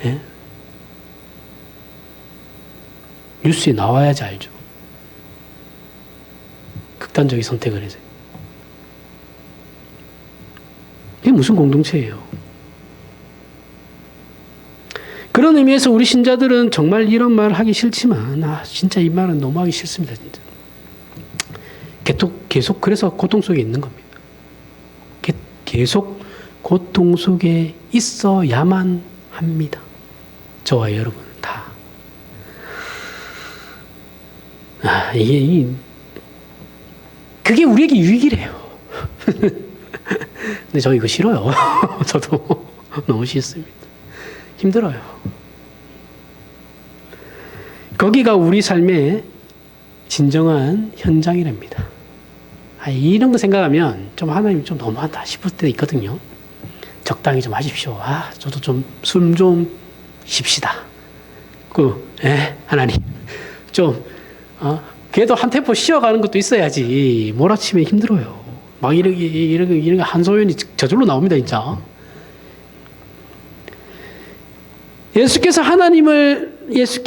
예? 뉴스에 나와야지 알죠. 극단적인 선택을 해서. 이게 무슨 공동체예요? 그런 의미에서 우리 신자들은 정말 이런 말 하기 싫지만, 진짜 이 말은 너무 하기 싫습니다, 진짜. 계속 그래서 고통 속에 있는 겁니다. 계속 고통 속에 있어야만 합니다. 저와 여러분은 다. 그게 우리에게 유익이래요. 근데 저 이거 싫어요. 저도 너무 싫습니다. 힘들어요. 거기가 우리 삶의 진정한 현장이랍니다. 이런 거 생각하면 좀 하나님 좀 너무한다 싶을 때 있거든요. 적당히 좀 하십시오. 저도 좀 숨 좀 쉽시다. 하나님 그래도 한 템포 쉬어가는 것도 있어야지. 몰아치면 힘들어요. 막 이런 한소연이 저절로 나옵니다, 진짜. 예수께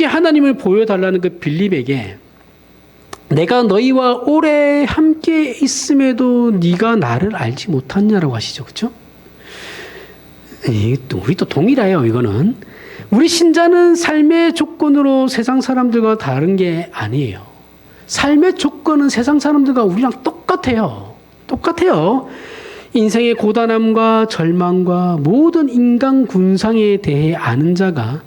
하나님을 보여달라는 그 빌립에게 내가 너희와 오래 함께 있음에도 네가 나를 알지 못하냐라고 하시죠. 그렇죠? 우리 또 동일해요. 이거는. 우리 신자는 삶의 조건으로 세상 사람들과 다른 게 아니에요. 삶의 조건은 세상 사람들과 우리랑 똑같아요. 인생의 고단함과 절망과 모든 인간 군상에 대해 아는 자가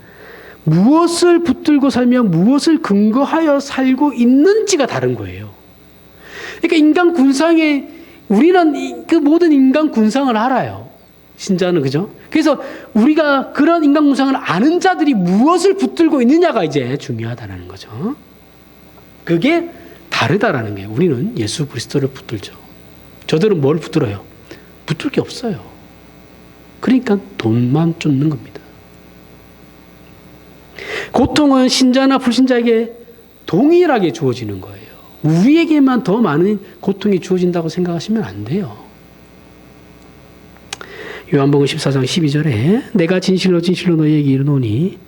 무엇을 붙들고 살며 무엇을 근거하여 살고 있는지가 다른 거예요. 그러니까 우리는 그 모든 인간 군상을 알아요. 신자는, 그죠? 그래서 우리가 그런 인간 군상을 아는 자들이 무엇을 붙들고 있느냐가 이제 중요하다는 거죠. 그게 다르다라는 거예요. 우리는 예수 그리스도를 붙들죠. 저들은 뭘 붙들어요? 붙들 게 없어요. 그러니까 돈만 쫓는 겁니다. 고통은 신자나 불신자에게 동일하게 주어지는 거예요. 우리에게만 더 많은 고통이 주어진다고 생각하시면 안 돼요. 요한복음 14장 12절에 내가 진실로 너희에게 이르노니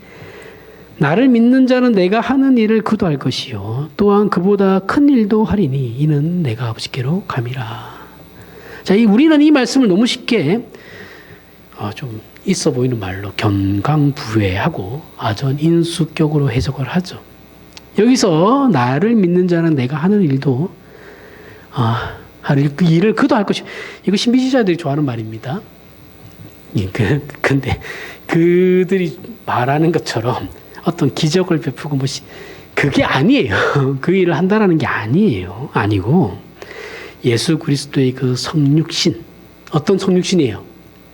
나를 믿는 자는 내가 하는 일을 그도 할 것이요 또한 그보다 큰 일도 하리니 이는 내가 아버지께로 감이라. 자, 우리는 이 말씀을 너무 쉽게 좀 있어 보이는 말로 견강부회하고 아전인수격으로 해석을 하죠. 여기서 나를 믿는 자는 내가 하는 일도 그 일을 그도 할 것이. 이거 신비주의자들이 좋아하는 말입니다. 근데 그들이 말하는 것처럼 어떤 기적을 베푸고 그게 아니에요. 그 일을 한다라는 게 아니고 예수 그리스도의 그 성육신, 어떤 성육신이에요?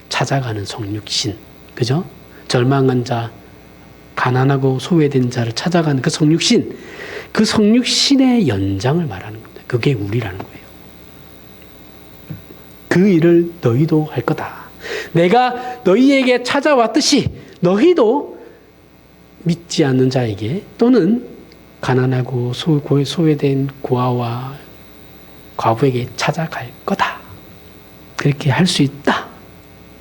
찾아가는 성육신, 그죠? 절망한 자, 가난하고 소외된 자를 찾아가는 그 성육신, 그 성육신의 연장을 말하는 겁니다. 그게 우리라는 거예요. 그 일을 너희도 할 거다. 내가 너희에게 찾아왔듯이 너희도 믿지 않는 자에게 또는 가난하고 소외된 고아와 과부에게 찾아갈 거다. 그렇게 할 수 있다.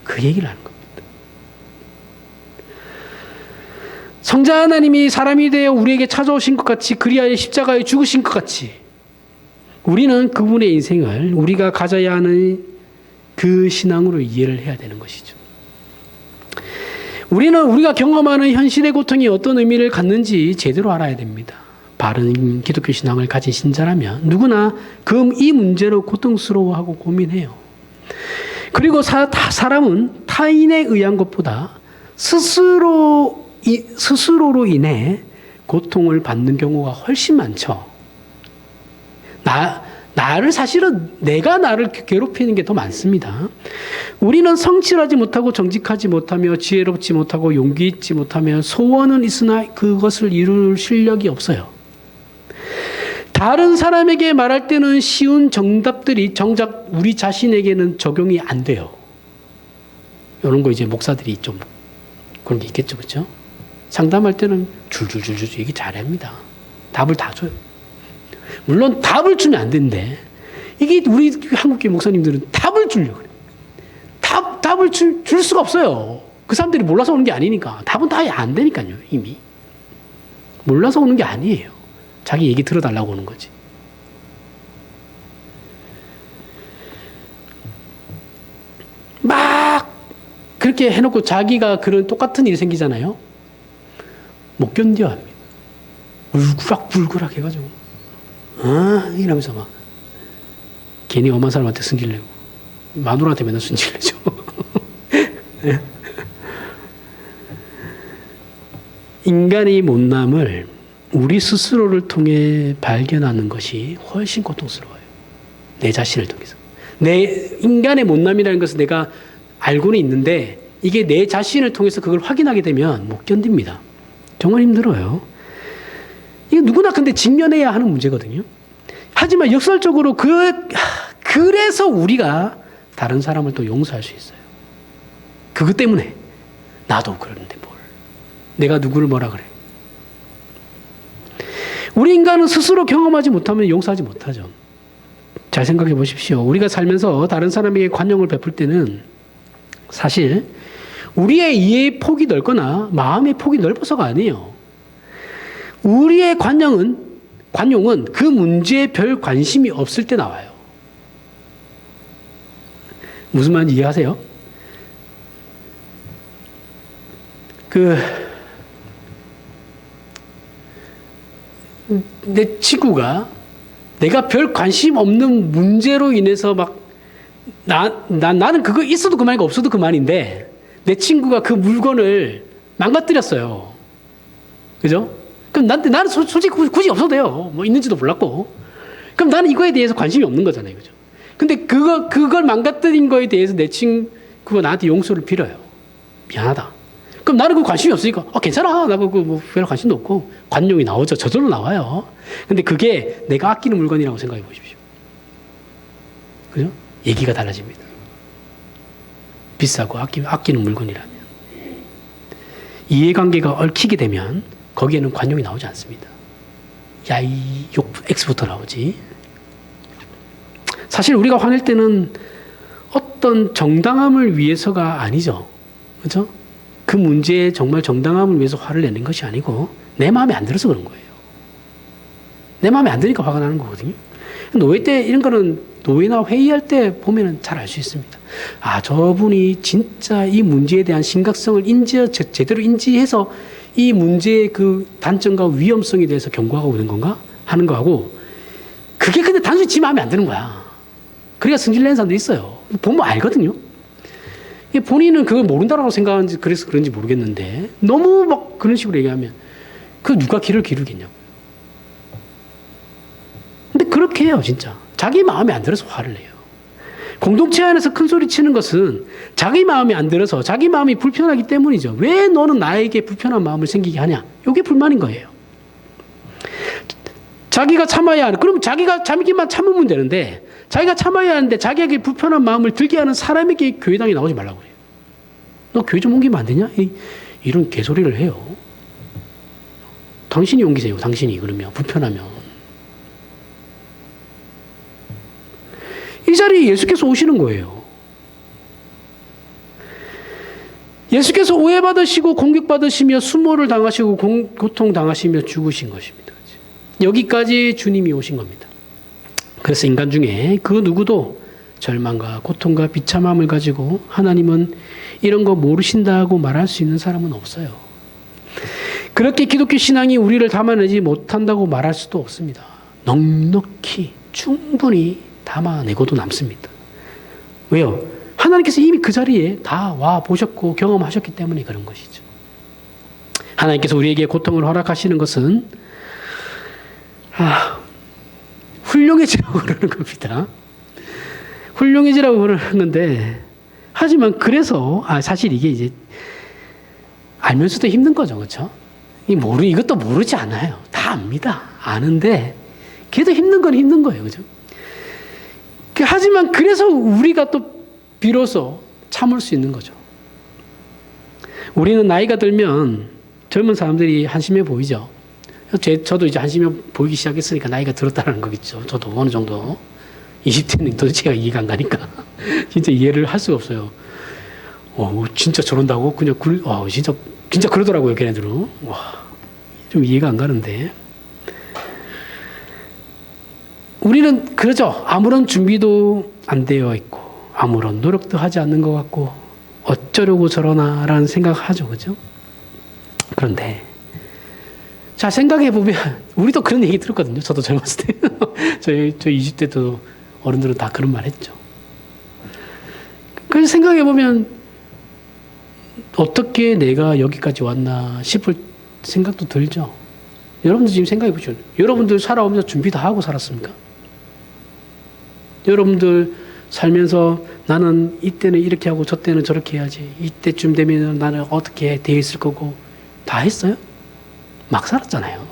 그 얘기를 하는 겁니다. 성자 하나님이 사람이 되어 우리에게 찾아오신 것 같이 그리하여 십자가에 죽으신 것 같이 우리는 그분의 인생을 우리가 가져야 하는 그 신앙으로 이해를 해야 되는 것이죠. 우리가 경험하는 현실의 고통이 어떤 의미를 갖는지 제대로 알아야 됩니다. 바른 기독교 신앙을 가진 신자라면 누구나 이 문제로 고통스러워하고 고민해요. 그리고 사람은 타인에 의한 것보다 스스로로 인해 고통을 받는 경우가 훨씬 많죠. 사실은 내가 나를 괴롭히는 게 더 많습니다. 우리는 성실하지 못하고 정직하지 못하며 지혜롭지 못하고 용기 있지 못하며 소원은 있으나 그것을 이룰 실력이 없어요. 다른 사람에게 말할 때는 쉬운 정답들이 정작 우리 자신에게는 적용이 안 돼요. 이런 거 이제 목사들이 좀 그런 게 있겠죠, 그렇죠? 상담할 때는 줄줄줄줄 얘기 잘합니다. 답을 다 줘요. 물론 답을 주면 안 되는데 이게 우리 한국계 목사님들은 답을 주려고 그래요. 답을 줄 수가 없어요. 그 사람들이 몰라서 오는 게 아니니까. 답은 다 안 되니까요. 이미. 몰라서 오는 게 아니에요. 자기 얘기 들어달라고 오는 거지. 막 그렇게 해놓고 자기가 그런 똑같은 일이 생기잖아요. 못 견뎌 합니다. 울그락불그락 해가지고 이러면서 막 괜히 엄한 사람한테 승질내고 마누라한테 맨날 승질내죠. 인간의 못남을 우리 스스로를 통해 발견하는 것이 훨씬 고통스러워요. 내 자신을 통해서. 인간의 못남이라는 것은 내가 알고는 있는데 이게 내 자신을 통해서 그걸 확인하게 되면 못 견딥니다. 정말 힘들어요. 이게 누구나 근데 직면해야 하는 문제거든요. 하지만 역설적으로 그래서 우리가 다른 사람을 또 용서할 수 있어요. 그것 때문에 나도 그러는데 뭘. 내가 누구를 뭐라 그래. 우리 인간은 스스로 경험하지 못하면 용서하지 못하죠. 잘 생각해 보십시오. 우리가 살면서 다른 사람에게 관용을 베풀 때는 사실 우리의 이해의 폭이 넓거나 마음의 폭이 넓어서가 아니에요. 우리의 관용은 그 문제에 별 관심이 없을 때 나와요. 무슨 말인지 이해하세요? 내 친구가 내가 별 관심 없는 문제로 인해서 나는 그거 있어도 그만이고 없어도 그만인데 내 친구가 그 물건을 망가뜨렸어요. 그죠? 그럼 나는 솔직히 굳이 없어도 돼요. 뭐 있는지도 몰랐고. 그럼 나는 이거에 대해서 관심이 없는 거잖아요. 그죠? 근데 그걸 망가뜨린 거에 대해서 내 친구가 나한테 용서를 빌어요. 미안하다. 그럼 나는 그 관심이 없으니까, 괜찮아. 나 그거 뭐 별로 관심도 없고. 관용이 나오죠. 저절로 나와요. 근데 그게 내가 아끼는 물건이라고 생각해 보십시오. 그죠? 얘기가 달라집니다. 비싸고 아끼는 물건이라면. 이해관계가 얽히게 되면 거기에는 관용이 나오지 않습니다. 야, 이 욕, X부터 나오지. 사실 우리가 화낼 때는 어떤 정당함을 위해서가 아니죠. 그죠? 그 문제에 정말 정당함을 위해서 화를 내는 것이 아니고 내 마음에 안 들어서 그런 거예요. 내 마음에 안 드니까 화가 나는 거거든요. 노예 때 이런 거는 노예나 회의할 때 보면은 잘 알 수 있습니다. 저분이 진짜 이 문제에 대한 심각성을 제대로 인지해서 이 문제의 그 단점과 위험성에 대해서 경고하고 있는 건가? 하는 거하고 그게 근데 단순히 지 마음에 안 드는 거야. 그러니까 승질내는 사람도 있어요. 보면 알거든요. 본인은 그걸 모른다라고 생각하는지 그래서 그런지 모르겠는데 너무 막 그런 식으로 얘기하면 그 누가 귀를 기울겠냐고요. 근데 그렇게 해요, 진짜. 자기 마음에 안 들어서 화를 내요. 공동체 안에서 큰 소리 치는 것은 자기 마음에 안 들어서 자기 마음이 불편하기 때문이죠. 왜 너는 나에게 불편한 마음을 생기게 하냐? 이게 불만인 거예요. 자기가 참아야 하는, 그럼 자기가 참기만 참으면 되는데 자기가 참아야 하는데 자기에게 불편한 마음을 들게 하는 사람에게 교회당에 나오지 말라고 그래요. 너 교회 좀 옮기면 안 되냐? 이런 개소리를 해요. 당신이 옮기세요. 당신이 그러면 불편하면. 이 자리에 예수께서 오시는 거예요. 예수께서 오해받으시고 공격받으시며 수모를 당하시고 고통당하시며 죽으신 것입니다. 여기까지 주님이 오신 겁니다. 그래서 인간 중에 그 누구도 절망과 고통과 비참함을 가지고 하나님은 이런 거 모르신다고 말할 수 있는 사람은 없어요. 그렇게 기독교 신앙이 우리를 담아내지 못한다고 말할 수도 없습니다. 넉넉히 충분히 담아내고도 남습니다. 왜요? 하나님께서 이미 그 자리에 다 와 보셨고 경험하셨기 때문에 그런 것이죠. 하나님께서 우리에게 고통을 허락하시는 것은 훌륭해지라고 그러는 겁니다. 훌륭해지라고 그러는 건데, 하지만 그래서, 사실 이게 이제, 알면서도 힘든 거죠. 그렇죠? 이것도 모르지 않아요. 다 압니다. 아는데, 그래도 힘든 건 힘든 거예요. 그죠? 하지만 그래서 우리가 또 비로소 참을 수 있는 거죠. 우리는 나이가 들면 젊은 사람들이 한심해 보이죠. 저도 이제 한심해 보이기 시작했으니까 나이가 들었다는 거겠죠. 저도 어느 정도. 20대는 도대체가 이해가 안 가니까. 진짜 이해를 할 수가 없어요. 진짜 저런다고? 그냥, 진짜 그러더라고요, 걔네들은. 와, 좀 이해가 안 가는데. 우리는 그러죠. 아무런 준비도 안 되어 있고, 아무런 노력도 하지 않는 것 같고, 어쩌려고 저러나라는 생각을 하죠. 그죠? 그런데, 자, 생각해보면, 우리도 그런 얘기 들었거든요. 저도 젊었을 때. 저희 20대도 어른들은 다 그런 말 했죠. 그래서 생각해보면, 어떻게 내가 여기까지 왔나 싶을 생각도 들죠. 여러분들 지금 생각해보죠. 여러분들 살아오면서 준비 다 하고 살았습니까? 여러분들 살면서 나는 이때는 이렇게 하고 저 때는 저렇게 해야지. 이때쯤 되면 나는 어떻게 돼 있을 거고. 다 했어요? 막 살았잖아요.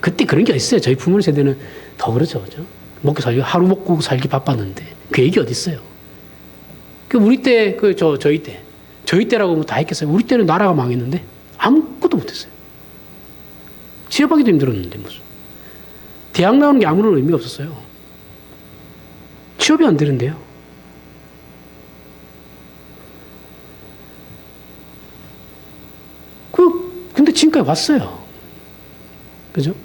그때 그런 게 있어요. 저희 부모 세대는 더 그렇죠. 그죠? 먹고 살기, 하루 먹고 살기 바빴는데. 그 얘기 어디 있어요? 우리 때, 저희 때라고 뭐 다 했겠어요. 우리 때는 나라가 망했는데 아무것도 못했어요. 취업하기도 힘들었는데 무슨. 대학 나오는 게 아무런 의미가 없었어요. 취업이 안 되는데요. 근데 지금까지 왔어요. 그죠?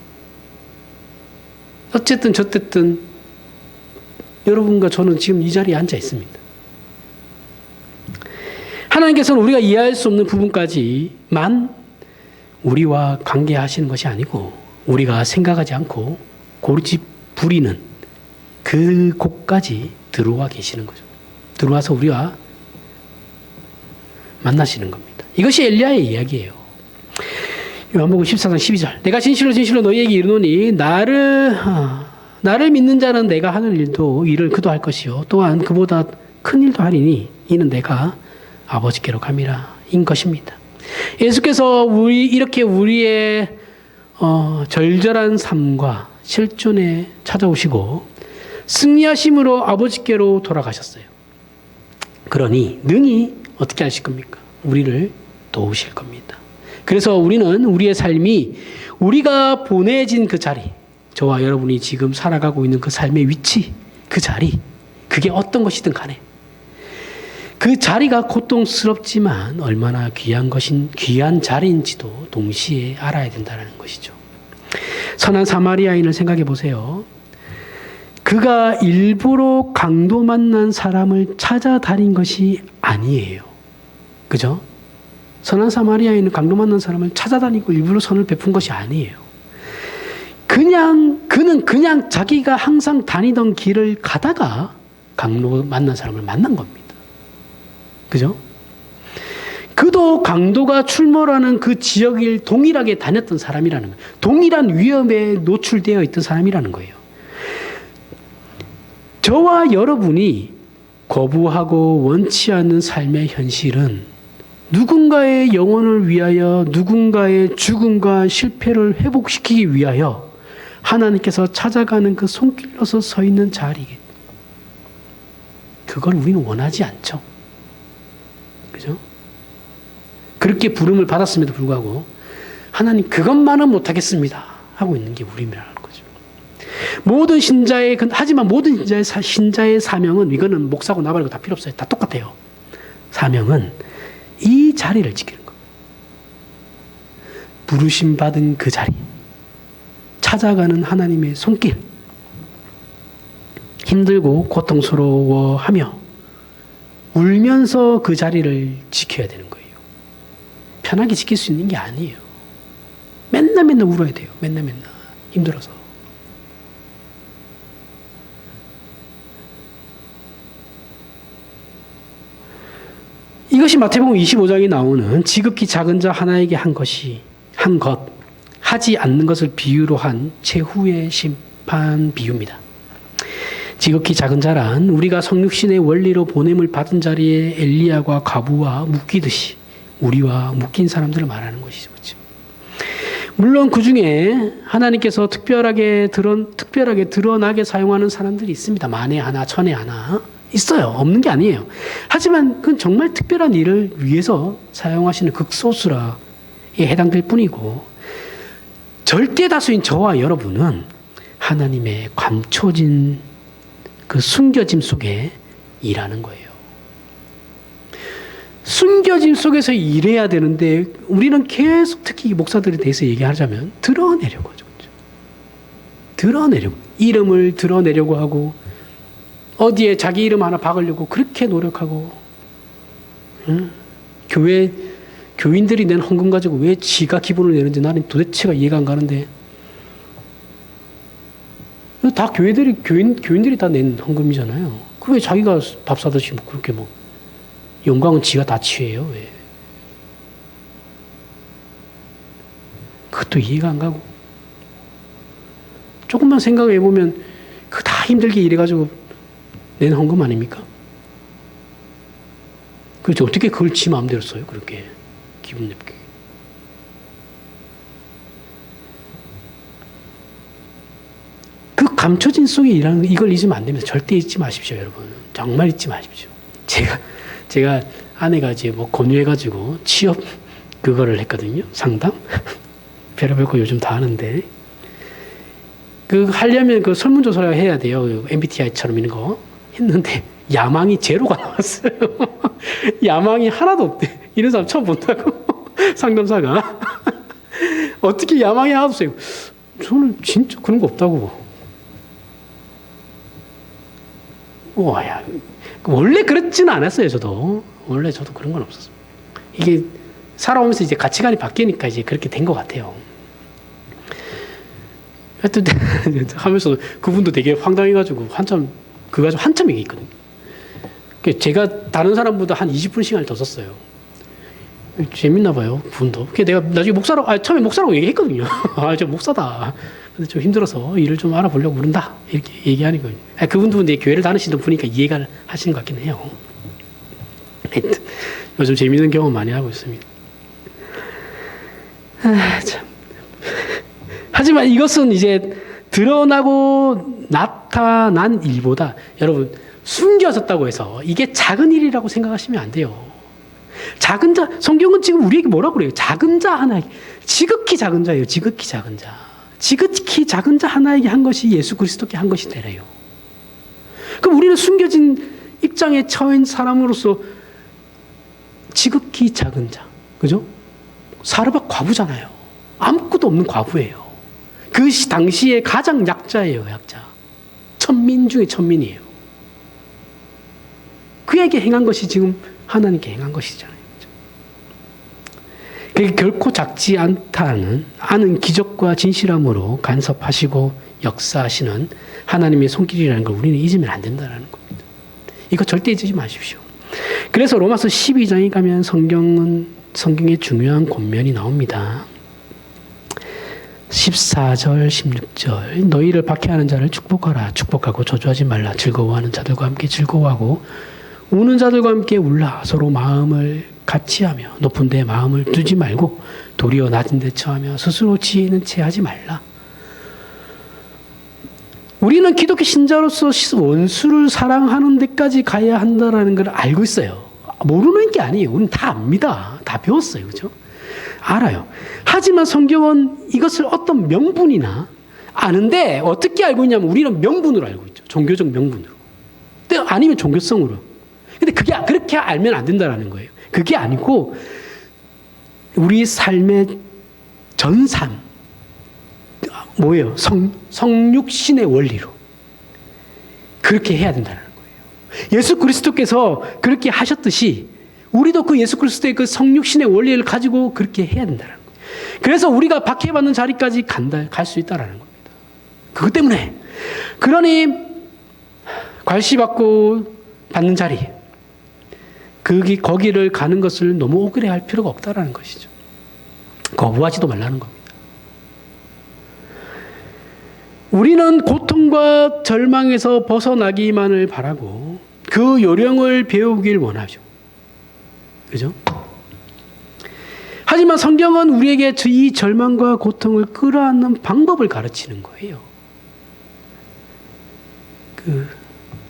어쨌든 저쨌든 여러분과 저는 지금 이 자리에 앉아 있습니다. 하나님께서는 우리가 이해할 수 없는 부분까지만 우리와 관계하시는 것이 아니고 우리가 생각하지 않고 고르지 부리는 그 곳까지 들어와 계시는 거죠. 들어와서 우리와 만나시는 겁니다. 이것이 엘리야의 이야기예요. 요한복음 14장 12절. 내가 진실로 진실로 너희에게 이르노니 나를 믿는 자는 내가 하는 일을 그도 할 것이요 또한 그보다 큰 일도 하리니 이는 내가 아버지께로 감이라 인 것입니다. 예수께서 이렇게 우리의 절절한 삶과 실존에 찾아오시고 승리하심으로 아버지께로 돌아가셨어요. 그러니 능히 어떻게 하실 겁니까? 우리를 도우실 겁니다. 그래서 우리는 우리의 삶이 우리가 보내진 그 자리, 저와 여러분이 지금 살아가고 있는 그 삶의 위치, 그 자리, 그게 어떤 것이든 간에 그 자리가 고통스럽지만 얼마나 귀한 자리인지도 동시에 알아야 된다는 것이죠. 선한 사마리아인을 생각해 보세요. 그가 일부러 강도 만난 사람을 찾아다닌 것이 아니에요. 그죠? 선한 사마리아인은 강도 만난 사람을 찾아다니고 일부러 선을 베푼 것이 아니에요. 그는 그냥 자기가 항상 다니던 길을 가다가 강도 만난 사람을 만난 겁니다. 그죠? 그도 강도가 출몰하는 그 지역을 동일하게 다녔던 사람이라는 거예요. 동일한 위험에 노출되어 있던 사람이라는 거예요. 저와 여러분이 거부하고 원치 않는 삶의 현실은 누군가의 영혼을 위하여 누군가의 죽음과 실패를 회복시키기 위하여 하나님께서 찾아가는 그 손길로서 서 있는 자리에 그걸 우리는 원하지 않죠. 그죠? 그렇게 부름을 받았음에도 불구하고 하나님 그것만은 못하겠습니다 하고 있는 게 우리라는 거죠. 하지만 모든 신자의 사명은 이거는 목사고 나발이고 다 필요 없어요. 다 똑같아요. 사명은 이 자리를 지키는 것. 부르심 받은 그 자리. 찾아가는 하나님의 손길. 힘들고 고통스러워하며 울면서 그 자리를 지켜야 되는 거예요. 편하게 지킬 수 있는 게 아니에요. 맨날 울어야 돼요. 맨날 힘들어서. 이것이 마태복음 25장에 나오는 지극히 작은 자 하나에게 한 것, 하지 않는 것을 비유로 한 최후의 심판 비유입니다. 지극히 작은 자란 우리가 성육신의 원리로 보냄을 받은 자리에 엘리야와 과부와 묶이듯이 우리와 묶인 사람들을 말하는 것이죠. 그렇죠? 물론 그 중에 하나님께서 특별하게 드러나게 사용하는 사람들이 있습니다. 만에 하나, 천에 하나. 있어요. 없는 게 아니에요. 하지만 그건 정말 특별한 일을 위해서 사용하시는 극소수라에 해당될 뿐이고 절대 다수인 저와 여러분은 하나님의 감춰진 그 숨겨짐 속에 일하는 거예요. 숨겨짐 속에서 일해야 되는데 우리는 계속 특히 목사들에 대해서 얘기하자면 드러내려고 하죠. 드러내려고. 이름을 드러내려고 하고 어디에 자기 이름 하나 박으려고 그렇게 노력하고 교회 교인들이 낸 헌금 가지고 왜 지가 기분을 내는지 나는 도대체가 이해가 안 가는데 다 교인들이 다 낸 헌금이잖아요. 그 왜 자기가 밥 사듯이 뭐 그렇게 뭐 영광은 지가 다 취해요? 왜? 그것도 이해가 안 가고 조금만 생각해 보면 그 다 힘들게 일해가지고 낸 헌금 아닙니까? 그렇죠. 어떻게 그걸 지 마음대로 써요? 그렇게 기분 나쁘게. 그 감춰진 속에 일하는 이걸 잊으면 안 됩니다. 절대 잊지 마십시오, 여러분. 정말 잊지 마십시오. 제가 아내가 이제 뭐 권유해가지고 취업 그거를 했거든요. 상담. 별의별 거 요즘 다 하는데. 그 하려면 그 설문조사를 해야 돼요. MBTI처럼 이런 거 했는데 야망이 제로가 나왔어요. 야망이 하나도 없대. 이런 사람 처음 본다고 상담사가. 어떻게 야망이 하나도 없어요. 저는 진짜 그런 거 없다고. 와야 원래 그렇지는 않았어요. 저도 원래 저도 그런 건 없었어요. 이게 살아오면서 이제 가치관이 바뀌니까 이제 그렇게 된 것 같아요. 하여튼 하면서 그분도 되게 황당해가지고 한참 그거 가지고 한참 얘기했거든요. 제가 다른 사람보다 한 20분 시간을 더 썼어요. 재밌나 봐요, 그분도. 내가 나중에 목사라고, 처음에 목사라고 얘기했거든요. 저 목사다. 근데 좀 힘들어서 일을 좀 알아보려고 그런다. 이렇게 얘기하는 거예요. 그분도 근데 교회를 다니시던 분이니까 이해가 하시는 것 같긴 해요. 하여튼 요즘 재밌는 경험 많이 하고 있습니다. 참. 하지만 이것은 이제 드러나고 나타난 일보다 여러분 숨겨졌다고 해서 이게 작은 일이라고 생각하시면 안 돼요. 작은 자, 성경은 지금 우리에게 뭐라고 그래요? 작은 자 하나에게, 지극히 작은 자예요. 지극히 작은 자. 지극히 작은 자 하나에게 한 것이 예수 그리스도께 한 것이 되래요. 그럼 우리는 숨겨진 입장에 처한 사람으로서 지극히 작은 자. 그죠? 사르밧 과부잖아요. 아무것도 없는 과부예요. 그 당시에 가장 약자예요, 약자. 천민 중에 천민이에요. 그에게 행한 것이 지금 하나님께 행한 것이잖아요. 그게 결코 작지 않은 기적과 진실함으로 간섭하시고 역사하시는 하나님의 손길이라는 걸 우리는 잊으면 안 된다는 겁니다. 이거 절대 잊지 마십시오. 그래서 로마서 12장에 가면 성경의 중요한 권면이 나옵니다. 14절, 16절 너희를 박해하는 자를 축복하라. 축복하고 저주하지 말라. 즐거워하는 자들과 함께 즐거워하고 우는 자들과 함께 울라. 서로 마음을 같이 하며 높은 데 마음을 두지 말고 도리어 낮은 데 처하며 스스로 지혜 있는 채 하지 말라. 우리는 기독교 신자로서 원수를 사랑하는 데까지 가야 한다는 걸 알고 있어요. 모르는 게 아니에요. 우리는 다 압니다. 다 배웠어요. 그죠? 알아요. 하지만 성경은 이것을 어떤 명분이나 아는데 어떻게 알고 있냐면 우리는 명분으로 알고 있죠. 종교적 명분으로. 아니면 종교성으로. 근데 그렇게 알면 안 된다는 거예요. 그게 아니고 우리 삶의 전산 뭐예요? 성육신의 원리로 그렇게 해야 된다는 거예요. 예수 그리스도께서 그렇게 하셨듯이 우리도 그 예수 그리스도의 그 성육신의 원리를 가지고 그렇게 해야 된다는 거예요. 그래서 우리가 박해받는 자리까지 갈 수 있다라는 겁니다. 그것 때문에 그러니 괄시받고 받는 자리 거기를 가는 것을 너무 오그레할 필요가 없다라는 것이죠. 거부하지도 말라는 겁니다. 우리는 고통과 절망에서 벗어나기만을 바라고 그 요령을 배우길 원하죠. 그죠? 하지만 성경은 우리에게 이 절망과 고통을 끌어안는 방법을 가르치는 거예요.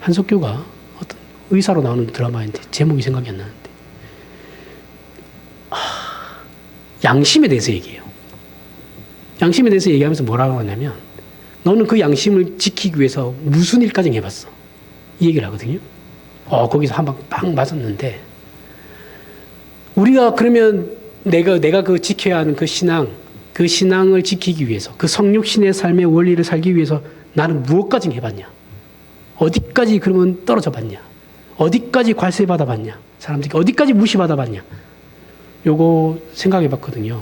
한석규가 어떤 의사로 나오는 드라마인데 제목이 생각이 안 나는데 양심에 대해서 얘기해요. 양심에 대해서 얘기하면서 뭐라고 하냐면 너는 그 양심을 지키기 위해서 무슨 일까지 해봤어? 이 얘기를 하거든요. 거기서 한 방 빵 맞았는데 우리가 그러면 내가 그 지켜야 하는 그 신앙을 지키기 위해서 그 성육신의 삶의 원리를 살기 위해서 나는 무엇까지 해봤냐? 어디까지 그러면 떨어져 봤냐? 어디까지 괄세받아 봤냐? 사람들이 어디까지 무시받아 봤냐? 요거 생각해 봤거든요.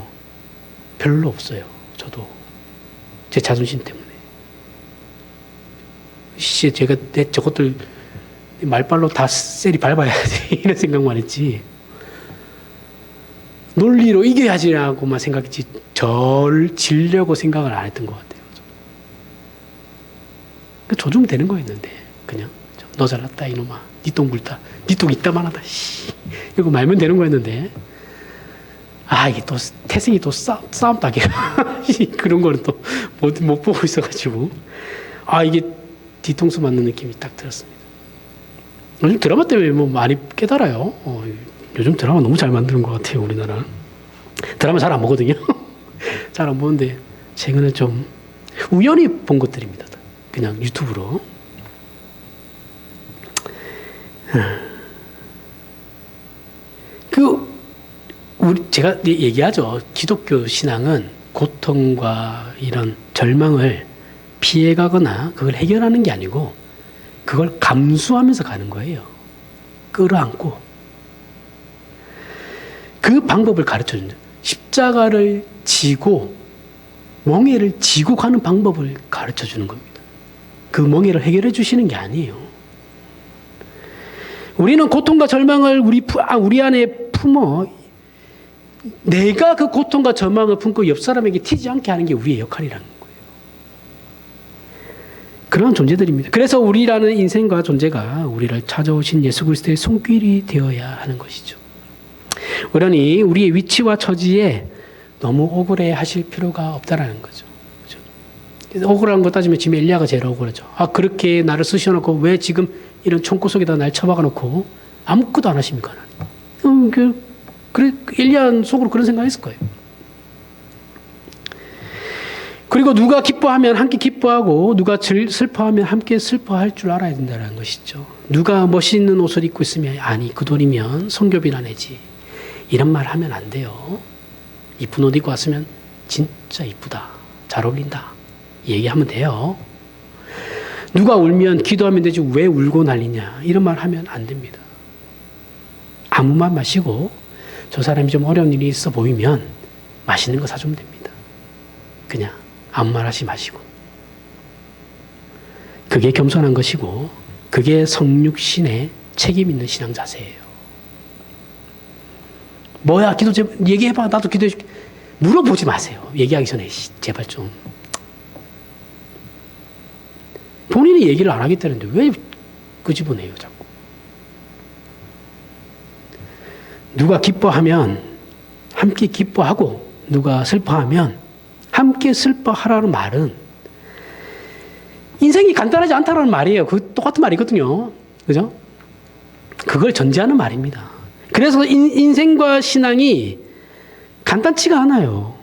별로 없어요. 저도. 제 자존심 때문에. 제가 저것들 말발로 다 세리 밟아야지. 이런 생각만 했지. 논리로 이겨야지라고만 생각했지, 지려고 생각을 안 했던 것 같아요. 조종되는 거였는데, 그냥. 너 잘났다, 이놈아. 니 똥 굵다. 니 똥 이따만하다. 이거 말면 되는 거였는데. 이게 또, 태생이 또 싸움 따기가. 그런 거는 또 못 보고 있어가지고. 이게 뒤통수 맞는 느낌이 딱 들었습니다. 요즘 드라마 때문에 많이 깨달아요. 요즘 드라마 너무 잘 만드는 것 같아요, 우리나라. 드라마 잘 안 보거든요. 잘 안 보는데, 최근에 좀 우연히 본 것들입니다. 그냥 유튜브로. 제가 얘기하죠. 기독교 신앙은 고통과 이런 절망을 피해가거나 그걸 해결하는 게 아니고 그걸 감수하면서 가는 거예요. 끌어안고. 그 방법을 가르쳐준다. 십자가를 지고 멍에를 지고 가는 방법을 가르쳐주는 겁니다. 그 멍에를 해결해 주시는 게 아니에요. 우리는 고통과 절망을 우리 안에 품어 내가 그 고통과 절망을 품고 옆 사람에게 튀지 않게 하는 게 우리의 역할이라는 거예요. 그런 존재들입니다. 그래서 우리라는 인생과 존재가 우리를 찾아오신 예수 그리스도의 손길이 되어야 하는 것이죠. 그러니 우리의 위치와 처지에 너무 억울해 하실 필요가 없다라는 거죠. 그렇죠? 억울한 거 따지면 지금 엘리야가 제일 억울하죠. 그렇게 나를 쓰셔놓고 왜 지금 이런 총구 속에다 날 처박아놓고 아무것도 안 하십니까? 그래, 엘리야 속으로 그런 생각했을 거예요. 그리고 누가 기뻐하면 함께 기뻐하고 누가 슬퍼하면 함께 슬퍼할 줄 알아야 된다는 것이죠. 누가 멋있는 옷을 입고 있으면 그 돈이면 성교비나 내지. 이런 말 하면 안 돼요. 이쁜 옷 입고 왔으면 진짜 이쁘다. 잘 어울린다. 얘기하면 돼요. 누가 울면 기도하면 되지 왜 울고 난리냐. 이런 말 하면 안 됩니다. 아무 말 마시고 저 사람이 좀 어려운 일이 있어 보이면 맛있는 거 사주면 됩니다. 그냥 아무 말 하지 마시고. 그게 겸손한 것이고 그게 성육신의 책임 있는 신앙 자세예요. 뭐야 기도 얘기해봐. 나도 기도해줄게. 물어보지 마세요. 얘기하기 전에 제발 좀. 본인이 얘기를 안 하겠다는데 왜 끄집어내요 자꾸. 누가 기뻐하면 함께 기뻐하고 누가 슬퍼하면 함께 슬퍼하라는 말은 인생이 간단하지 않다라는 말이에요. 그 똑같은 말이거든요. 그죠? 그걸 전제하는 말입니다. 그래서 인생과 신앙이 간단치가 않아요.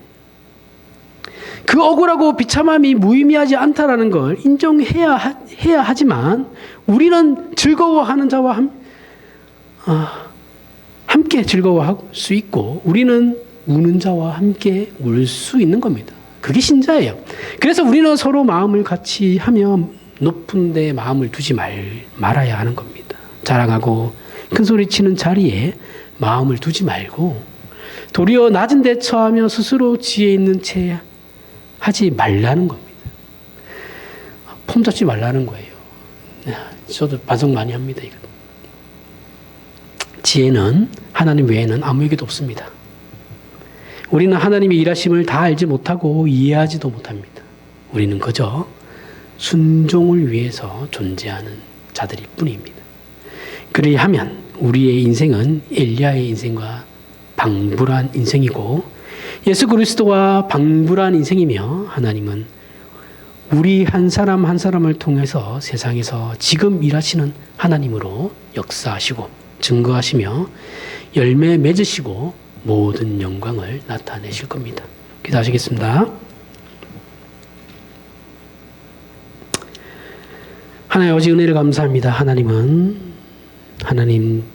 그 억울하고 비참함이 무의미하지 않다라는 걸 인정해야 하지만 우리는 즐거워하는 자와 함께 즐거워할 수 있고 우리는 우는 자와 함께 울 수 있는 겁니다. 그게 신자예요. 그래서 우리는 서로 마음을 같이 하며 높은 데 마음을 두지 말아야 하는 겁니다. 자랑하고 큰소리 치는 자리에 마음을 두지 말고 도리어 낮은 데 처하며 스스로 지혜 있는 채 하지 말라는 겁니다. 폼 잡지 말라는 거예요. 저도 반성 많이 합니다. 이거. 지혜는 하나님 외에는 아무에게도 없습니다. 우리는 하나님의 일하심을 다 알지 못하고 이해하지도 못합니다. 우리는 그저 순종을 위해서 존재하는 자들일 뿐입니다. 그리하면 우리의 인생은 엘리야의 인생과 방불한 인생이고 예수 그리스도와 방불한 인생이며 하나님은 우리 한 사람 한 사람을 통해서 세상에서 지금 일하시는 하나님으로 역사하시고 증거하시며 열매 맺으시고 모든 영광을 나타내실 겁니다. 기도하시겠습니다. 하나님 아버지 은혜를 감사합니다. 하나님은 하나님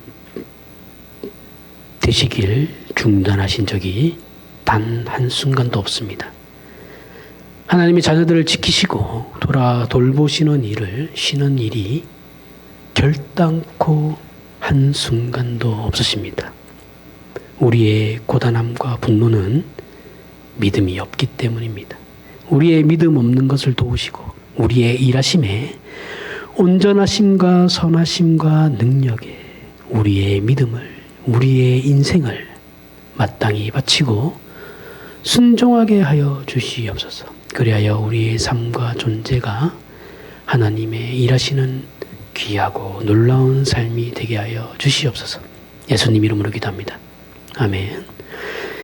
되시길 중단하신 적이 단 한순간도 없습니다. 하나님의 자녀들을 지키시고 돌보시는 일을 쉬는 일이 결단코 한순간도 없으십니다. 우리의 고단함과 분노는 믿음이 없기 때문입니다. 우리의 믿음 없는 것을 도우시고 우리의 일하심에 온전하심과 선하심과 능력에 우리의 믿음을, 우리의 인생을 마땅히 바치고 순종하게 하여 주시옵소서. 그리하여 우리의 삶과 존재가 하나님의 일하시는 귀하고 놀라운 삶이 되게 하여 주시옵소서. 예수님 이름으로 기도합니다. 아멘.